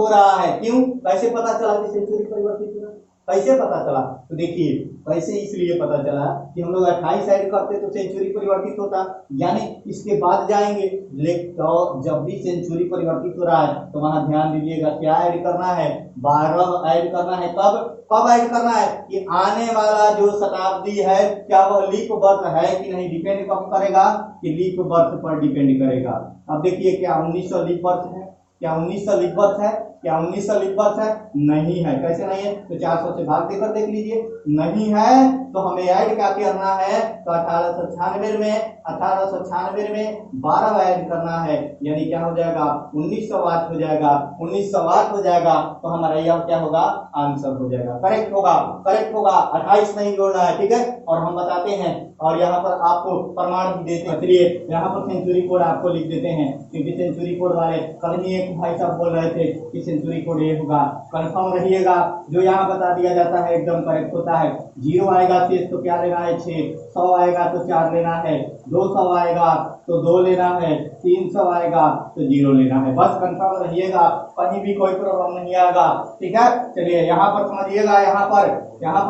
रहा है, क्यों, कैसे पता चला कि सेंचुरी परिवर्तित हो रहा है, कैसे पता चला? तो देखिए कैसे इसलिए पता चला कि हम लोग 28 ऐड करते तो सेंचुरी परिवर्तित होता, यानी इसके बाद जाएंगे। लेकिन तो जब भी सेंचुरी परिवर्तित हो रहा है तो वहां ध्यान दीजिएगा क्या ऐड करना है, 12 ऐड करना है। कब कब ऐड करना है कि आने वाला जो शताब्दी है क्या वह लीप वर्ष है कि नहीं, डिपेंड कब करेगा कि लीप वर्ष पर डिपेंड करेगा। अब देखिए क्या 1900 लीप वर्ष है? क्या 1900 लीप वर्ष है? क्या 1900 लीप वर्ष है? नहीं है। कैसे नहीं है? तो 400 से भाग देकर देख लीजिए। नहीं है तो हमें ऐड क्या करना है? तो 1896 में 12 ऐड करना है, यानी क्या हो जाएगा 1908 हो जाएगा। 1908 हो जाएगा तो हमारा यह क्या होगा? आंसर हो जाएगा, करेक्ट होगा, करेक्ट होगा। 28 नहीं जोड़ना है, ठीक है। और हम बताते हैं और यहाँ पर आपको प्रमाण भी देते हैं। चलिए यहाँ पर सेंचुरी कोड आपको लिख देते हैं, क्योंकि सेंचुरी कोड वाले कल ही एक भाई साहब बोल रहे थे कि सेंचुरी कोड ये होगा। कंफर्म रहिएगा, जो यहाँ बता दिया जाता है एकदम करेक्ट होता है। 0 आएगा शेष तो क्या लेना है? 6। 100 आएगा तो 4 लेना है। 200 आएगा तो 2 लेना है। 300 आएगा तो 0 लेना है। बस कंफर्म रहिएगा, कहीं भी कोई प्रॉब्लम नहीं आएगा, ठीक है। चलिए यहाँ पर समझिएगा, यहाँ पर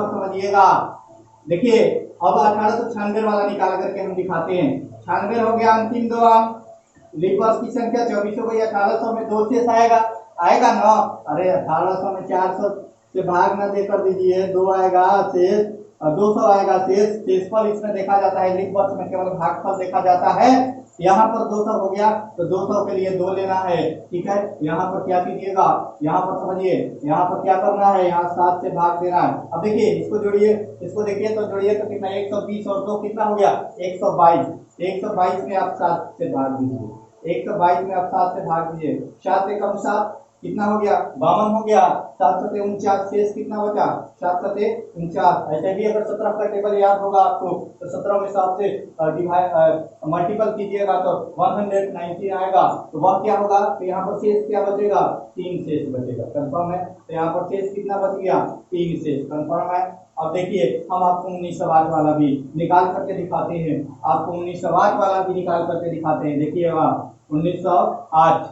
समझिएगा। देखिए अब 1896 वाला निकाल करके हम दिखाते हैं। 96 हो गया अंतिम 2 अंक। लीप वर्ष की संख्या 24 हो गई। 1800 में 2 शेष आएगा ना? अरे 1800 में 400 से भाग न देकर दीजिए, 2 आएगा शेष, 200 आएगा शेष। शेषफल इसमें देखा जाता है, लीप वर्ष में केवल भागफल देखा जाता है। यहाँ पर 200 हो गया तो 200 के लिए 2 लेना है, ठीक है। यहाँ पर क्या कीजिएगा, यहाँ पर समझिए, यहाँ पर क्या करना है, यहाँ 7 से भाग देना है। अब देखिए इसको जोड़िए, इसको देखिए तो जोड़िए तो कितना 120 और 2 कितना हो गया 122। 122 में आप 7 से भाग दीजिए, 122 में आप 7 से भाग दीजिए। 7 से कम 7 कितना हो गया 52 हो गया। 7 सते 49 शेष कितना बचा 7 सते 49। ऐसे भी अगर 17 का टेबल याद होगा आपको तो 17 में 7 से मल्टीपल कीजिएगा तो 119 आएगा। तो वह क्या होगा, तो यहाँ पर शेष क्या बचेगा 3 शेष बचेगा। कंफर्म है? तो यहाँ पर शेष कितना बच गया 3 शेष। कंफर्म है? अब देखिए हम आपको 1908 वाला भी निकाल करके दिखाते हैं, आपको 1908 वाला भी निकाल करके दिखाते हैं। देखिए 1908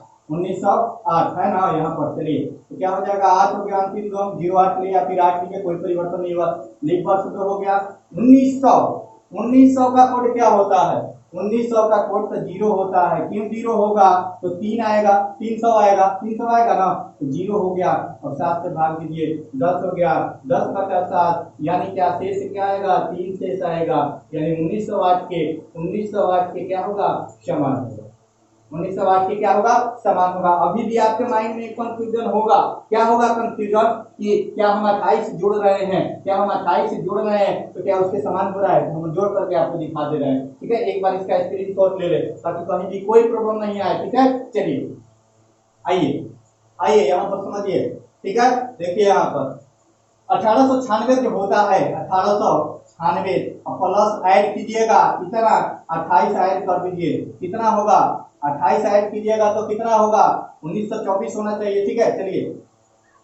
है ना यहाँ पर। चलिए तो क्या हो जाएगा 8 हो गया अंतिम 2 08 लिया, फिर 8 लिया, कोई परिवर्तन नहीं हुआ। लीप वर्ष तो हो गया 1900। 1900 का कोड क्या होता है? 1900 का कोड तो 0 होता है। क्यों 0 होगा? तो 3 आएगा, 300 आएगा, 300 आएगा ना, तो 0 हो गया और 7 से भाग दीजिए, 10 हो गया। 10 बटा 7 यानी क्या शेष क्या आएगा 3 शेष आएगा, यानी 1908 के क्या होगा समान होगा। 1908 के क्या होगा समान होगा। अभी भी आपके माइंड में कंफ्यूजन होगा, क्या होगा कंफ्यूजन कि क्या हम 28 जोड़ रहे हैं, क्या हम 28 जोड़ रहे हैं तो क्या उसके समान हो रहा है? तो हम जोड़ करके आपको दिखा दे रहे हैं, ठीक है। एक बार इसका स्क्रीनशॉट ले ले ताकि कहीं भी कोई प्रॉब्लम नहीं आए, ठीक है। चलिए आइए यहाँ पर समझिए, ठीक है। देखिए यहाँ पर 1896 जो होता है 1896 प्लस ऐड कीजिएगा कितना 28 ऐड कर दीजिए, कितना होगा 28 ऐड कीजिएगा तो कितना होगा 1924 होना चाहिए, ठीक है। चलिए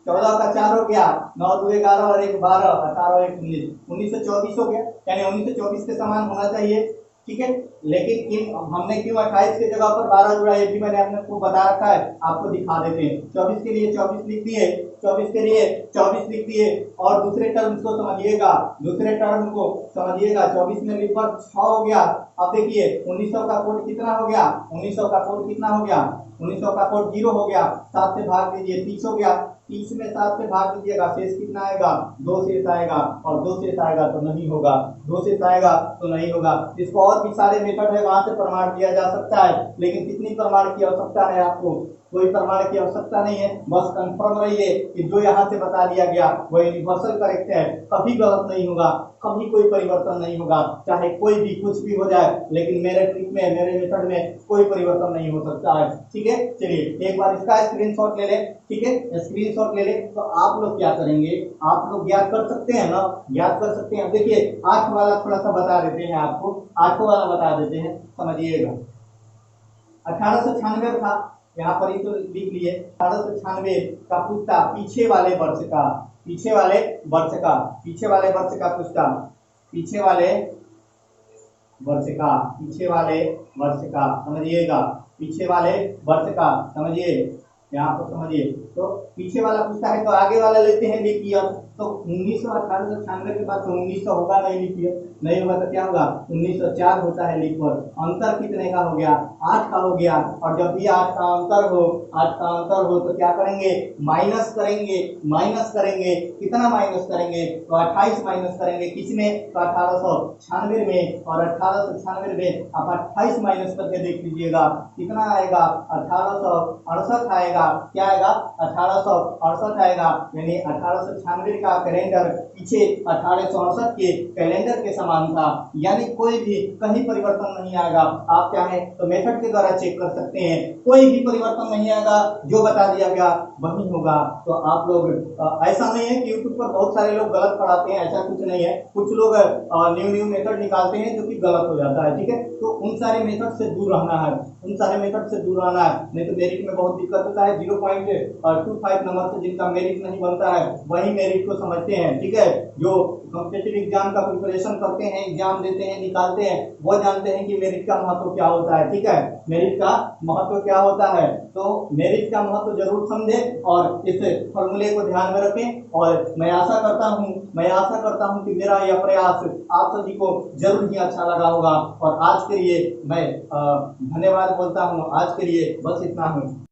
14 का 4 हो गया, 9 2 11 और 1 12, 18 1 19, 1924 हो गया, यानी 1924 के समान होना चाहिए, ठीक है। लेकिन हमने क्यों 28 की जगह पर 12 जोड़ा, ये भी मैंने आपको बता रखा है, आपको दिखा देते हैं। 24 के लिए 24 लिख दिए, 24 के लिए 24 लिख दिए और दूसरे टर्म को समझिएगा, दूसरे टर्म को समझिएगा। 24 में लीप वर्ष 6 हो गया। अब देखिए 1900 का कोड कितना हो गया, 1900 का कोड कितना हो गया, 1900 का कोड 0 हो गया। 7 से भाग दीजिए 30 हो गया, 30 में 7 से भाग दीजिएगा, शेष कितना आएगा 2 शेष आएगा, और 2 शेष आएगा तो नहीं होगा, 2 शेष आएगा तो नहीं होगा। इसको और भी सारे मेथड है वहां से प्रमाण दिया जा सकता है, लेकिन कितनी प्रमाण की आवश्यकता है आपको? कोई प्रमाण की आवश्यकता नहीं है, बस कंफर्म रहिए कि जो यहाँ से बता दिया गया वो यूनिवर्सल करेक्ट है, कभी गलत नहीं होगा, कभी कोई परिवर्तन नहीं होगा, चाहे कोई भी कुछ भी हो जाए, लेकिन मेरे ट्रिक में मेरे मेथड में कोई परिवर्तन नहीं हो सकता है, ठीक है। चलिए एक बार इसका स्क्रीनशॉट ले ले, ठीक है, स्क्रीनशॉट ले ले। तो आप लोग क्या करेंगे, आप लोग याद कर सकते हैं ना, याद कर सकते हैं। देखिए 8 वाला थोड़ा सा बता देते हैं आपको, 8 वाला बता देते हैं, समझिएगा। 1896 था, यहाँ पर ही तो लिख लिए। 1896 का पूछता पीछे वाले वर्ष का, पीछे वाले वर्ष का, पीछे वाले वर्ष का पूछता, पीछे वाले वर्ष का, पीछे वाले वर्ष का, समझिएगा, पीछे वाले वर्ष का, समझिए यहाँ पर समझिए। तो पीछे वाला पूछता है तो आगे वाला लेते हैं लीप ईयर, तो 1896 के बाद तो 1900 होगा नहीं लीप ईयर, नहीं होगा तो क्या होगा 1904 होता है लीप वर्ष। अंतर कितने का हो गया 8 का हो गया। और जब भी 8 का अंतर हो तो क्या करेंगे माइनस करेंगे, कितना माइनस करेंगे तो 28 माइनस करेंगे किसमें तो 1896 में। और 1896 में आप 28 माइनस करके देख लीजिएगा कितना आएगा 1868 आएगा। क्या आएगा 1868 आएगा। यानी 1896 का कैलेंडर पीछे 1868 के कैलेंडर के समान था, यानी कोई भी कहीं परिवर्तन नहीं आएगा। आप चाहें तो मेथड के द्वारा चेक कर सकते हैं, कोई भी परिवर्तन नहीं आएगा, जो बता दिया गया वही होगा। तो आप लोग ऐसा नहीं है कि यूट्यूब पर बहुत सारे लोग गलत पढ़ाते हैं, ऐसा कुछ नहीं है। कुछ लोग न्यू मेथड निकालते हैं जो कि गलत हो जाता है, ठीक है। तो उन सारे मेथड से दूर रहना है, नहीं तो मेरिट में बहुत दिक्कत होता है। 0.25 नंबर से जिनका मेरिट नहीं बनता है वही मेरिट को समझते हैं, ठीक है। जो कॉम्पिटिटिव एग्जाम का प्रिपरेशन करते हैं, एग्जाम देते हैं, निकालते हैं, वो जानते हैं कि मेरिट का महत्व क्या होता है, ठीक है। मेरिट का महत्व क्या होता है, तो मेरिट का महत्व जरूर समझें और इस फॉर्मूले को ध्यान में रखें। और मैं आशा करता हूं कि मेरा यह प्रयास आप सभी को जरूर ही अच्छा लगा होगा। और आज के लिए मैं धन्यवाद बोलता हूं। आज के लिए बस इतना हूं।